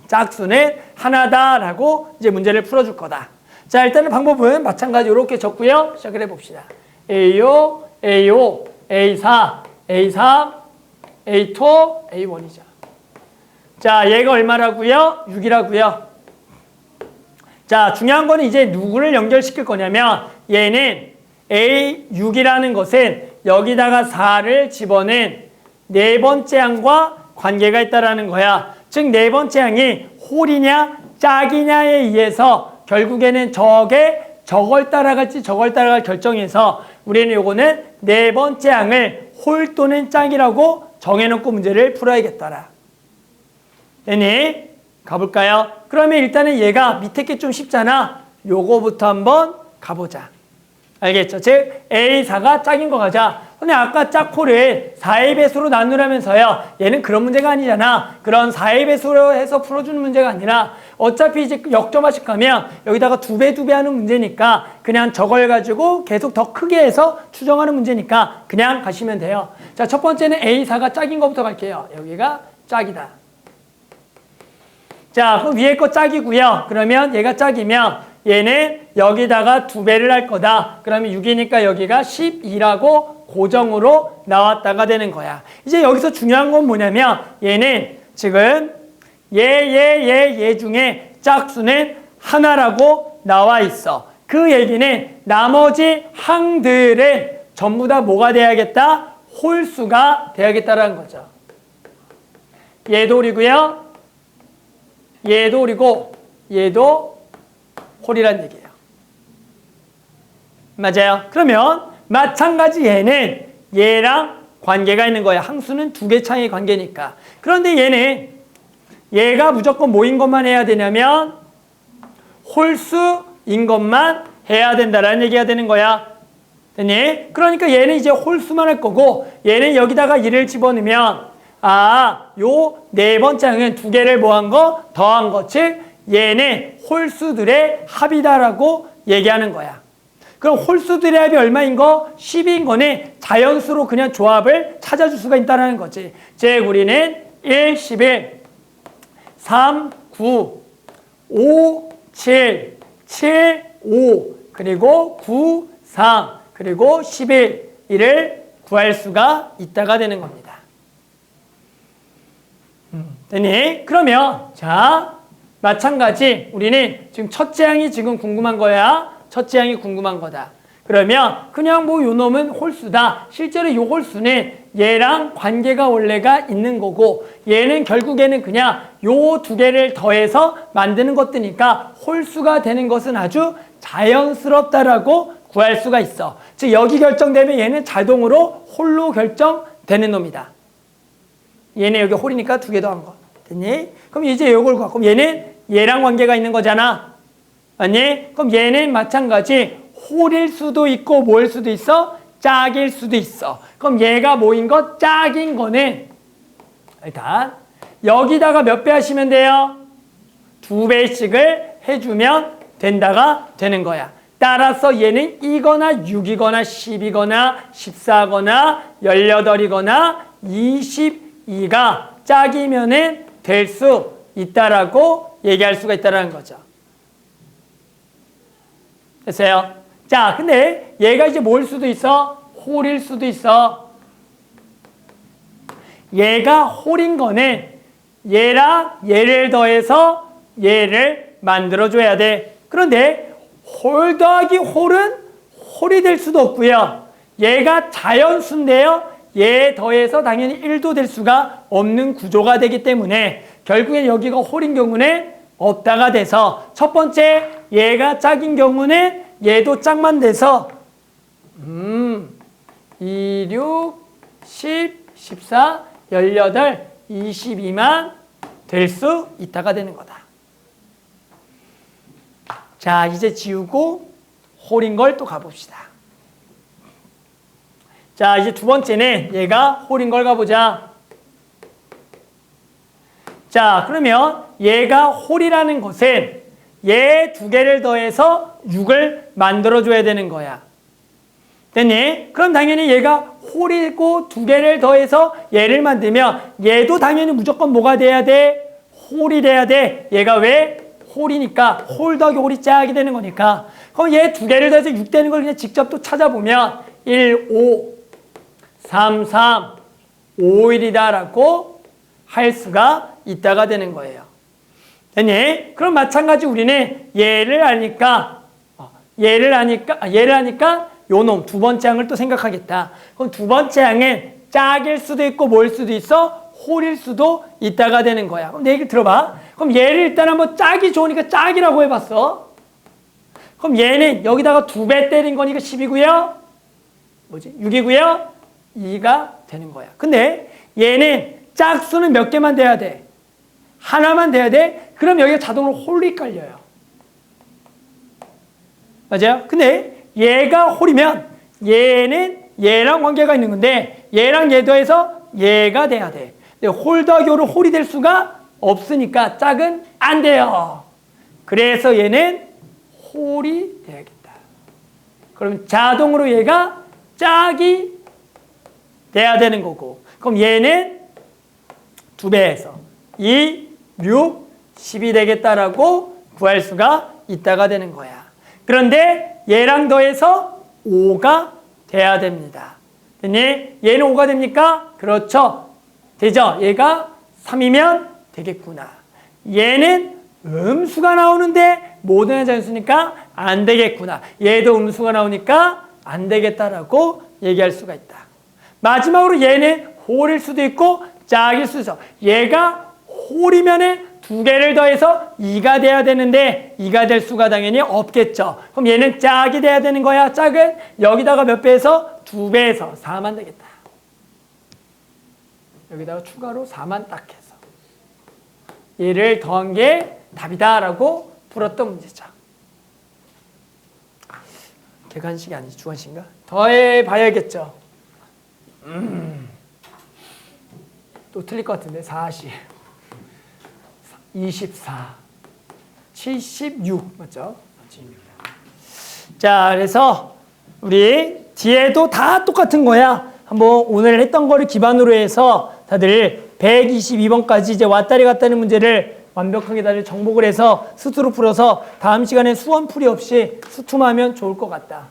짝수는 하나다라고 이제 문제를 풀어줄 거다. 자, 일단은 방법은 마찬가지 이렇게 적고요. 시작을 해봅시다. A5, A5, A4, A3, A2, A1이죠. 자, 얘가 얼마라고요? 6이라고요. 자, 중요한 거는 이제 누구를 연결시킬 거냐면, 얘는 A6이라는 것은 여기다가 4를 집어넣은 네 번째 항과 관계가 있다라는 거야. 즉, 네 번째 항이 홀이냐 짝이냐에 의해서 결국에는 저걸 따라갈지 저걸 따라갈 결정해서 우리는 요거는 네 번째 항을 홀 또는 짝이라고 정해놓고 문제를 풀어야겠더라. 됐니? 가볼까요? 그러면 일단은 얘가 밑에 게 좀 쉽잖아. 요거부터 한번 가보자. 알겠죠? 즉 A4가 짝인 거 가자. 근데 아까 짝홀을 4의 배수로 나누라면서요. 얘는 그런 문제가 아니잖아. 그런 4의 배수로 해서 풀어주는 문제가 아니라 어차피 이제 역점화식 가면 여기다가 2배 하는 문제니까 그냥 저걸 가지고 계속 더 크게 해서 추정하는 문제니까 그냥 가시면 돼요. 자, 첫 번째는 A4가 짝인 거부터 갈게요. 여기가 짝이다. 자, 그럼 위에 거 짝이고요. 그러면 얘가 짝이면 얘는 여기다가 2배를 할 거다. 그러면 6이니까 여기가 12라고 고정으로 나왔다가 되는 거야. 이제 여기서 중요한 건 뭐냐면 얘는 지금 얘 중에 짝수는 하나라고 나와 있어. 그 얘기는 나머지 항들은 전부 다 뭐가 돼야겠다? 홀수가 돼야겠다라는 거죠. 얘도 홀이고요. 얘도 홀이고 얘도 홀이란 얘기예요. 맞아요. 그러면 마찬가지 얘는 얘랑 관계가 있는 거야. 항수는 2개 차이의 관계니까. 그런데 얘가 무조건 뭐인 것만 해야 되냐면 홀수인 것만 해야 된다라는 얘기가 되는 거야. 됐니? 그러니까 얘는 이제 홀수만 할 거고 얘는 여기다가 1을 집어넣으면 요 네 번째 항은 두 개를 뭐한 거? 더한 거. 즉 얘는 홀수들의 합이다라고 얘기하는 거야. 그럼 홀수들의 합이 얼마인 거? 10인 거는 자연수로 그냥 조합을 찾아줄 수가 있다는 거지. 즉 우리는 1, 11, 3, 9, 5, 7, 7, 5, 그리고 9, 3, 그리고 11, 이를 구할 수가 있다가 되는 겁니다. 됐니? 그러면 자 마찬가지 우리는 지금 첫째 항이 지금 궁금한 거야. 첫째 항이 궁금한 거다. 그러면 그냥 뭐 요 놈은 홀수다. 실제로 요 홀수는 얘랑 관계가 원래가 있는 거고 얘는 결국에는 그냥 요 두 개를 더해서 만드는 것들이니까 홀수가 되는 것은 아주 자연스럽다라고 구할 수가 있어. 즉 여기 결정되면 얘는 자동으로 홀로 결정되는 놈이다. 얘는 여기 홀이니까 두 개 더한 거. 됐니? 그럼 이제 요걸 구하. 그럼 얘는 얘랑 관계가 있는 거잖아. 맞니? 그럼 얘는 마찬가지 홀일 수도 있고 뭐일 수도 있어? 짝일 수도 있어. 그럼 얘가 뭐인 거? 짝인 거는 일단 여기다가 몇 배 하시면 돼요? 2배씩을 해주면 된다가 되는 거야. 따라서 얘는 2거나 6이거나 10이거나 14거나 18이거나 22가 짝이면은 될 수 있다라고 얘기할 수가 있다라는 거죠. 됐어요? 자, 근데 얘가 이제 뭐일 수도 있어? 홀일 수도 있어. 얘가 홀인 거는 얘랑 얘를 더해서 얘를 만들어줘야 돼. 그런데 홀 더하기 홀은 홀이 될 수도 없고요. 얘가 자연수인데요. 얘 더해서 당연히 1도 될 수가 없는 구조가 되기 때문에 결국엔 여기가 홀인 경우는 없다가 돼서 첫 번째 얘가 짝인 경우는 얘도 짝만 돼서 2, 6, 10, 14, 18, 22만 될 수 있다가 되는 거다. 자, 이제 지우고 홀인 걸 또 가봅시다. 자, 이제 두 번째는 얘가 홀인 걸 가보자. 자, 그러면 얘가 홀이라는 것은 얘 두 개를 더해서 6을 만들어줘야 되는 거야. 됐니? 그럼 당연히 얘가 홀이고 두 개를 더해서 얘를 만들면 얘도 당연히 무조건 뭐가 돼야 돼? 홀이 돼야 돼. 얘가 왜? 홀이니까 홀 더하기 홀이 짝이 되는 거니까. 그럼 얘 두 개를 더해서 6 되는 걸 그냥 직접 또 찾아보면 1, 5, 3, 3, 5, 1이다 라고 할 수가 있다가 되는 거예요. 됐니? 그럼 마찬가지 우리는 얘를 아니까 요 놈 두 번째 항을 또 생각하겠다. 그럼 두 번째 항은 짝일 수도 있고 뭐일 수도 있어? 홀일 수도 있다가 되는 거야. 그럼 내 얘기를 들어봐. 그럼 얘를 일단 한번 짝이 좋으니까 짝이라고 해봤어. 그럼 얘는 여기다가 2배 때린 거니까 10이고요. 뭐지? 6이고요. 2가 되는 거야. 근데 얘는 짝수는 몇 개만 돼야 돼? 하나만 돼야 돼? 그럼 여기가 자동으로 홀이 깔려요. 맞아요? 근데 얘가 홀이면 얘는 얘랑 관계가 있는 건데 얘랑 얘 더해서 얘가 돼야 돼. 근데 홀 더하기 홀은 홀이 될 수가 없으니까 짝은 안 돼요. 그래서 얘는 홀이 돼야겠다. 그럼 자동으로 얘가 짝이 돼야 되는 거고 그럼 얘는 2배에서 2, 6, 10이 되겠다라고 구할 수가 있다가 되는 거야. 그런데 얘랑 더해서 5가 돼야 됩니다. 됐니? 얘는 5가 됩니까? 그렇죠. 되죠? 얘가 3이면 되겠구나. 얘는 음수가 나오는데 모든 자연수니까 안 되겠구나. 얘도 음수가 나오니까 안 되겠다라고 얘기할 수가 있다. 마지막으로 얘는 홀일 수도 있고 짝일 수도 있어. 얘가 홀이면은 2개를 더해서 2가 돼야 되는데 2가 될 수가 당연히 없겠죠. 그럼 얘는 짝이 돼야 되는 거야. 짝은 여기다가 몇 배에서? 2배에서 4만 되겠다. 여기다가 추가로 4만 딱 해서 얘를 더한 게 답이다 라고 풀었던 문제죠. 객관식이 아니지 주관식인가? 더해 봐야겠죠. 또 틀릴 것 같은데 40, 24, 76 맞죠? 자, 그래서 우리 뒤에도 다 똑같은 거야. 한번 오늘 했던 거를 기반으로 해서 다들 122번까지 이제 왔다리 갔다리 문제를 완벽하게 다들 정복을 해서 스스로 풀어서 다음 시간에 수원 풀이 없이 수투하면 좋을 것 같다.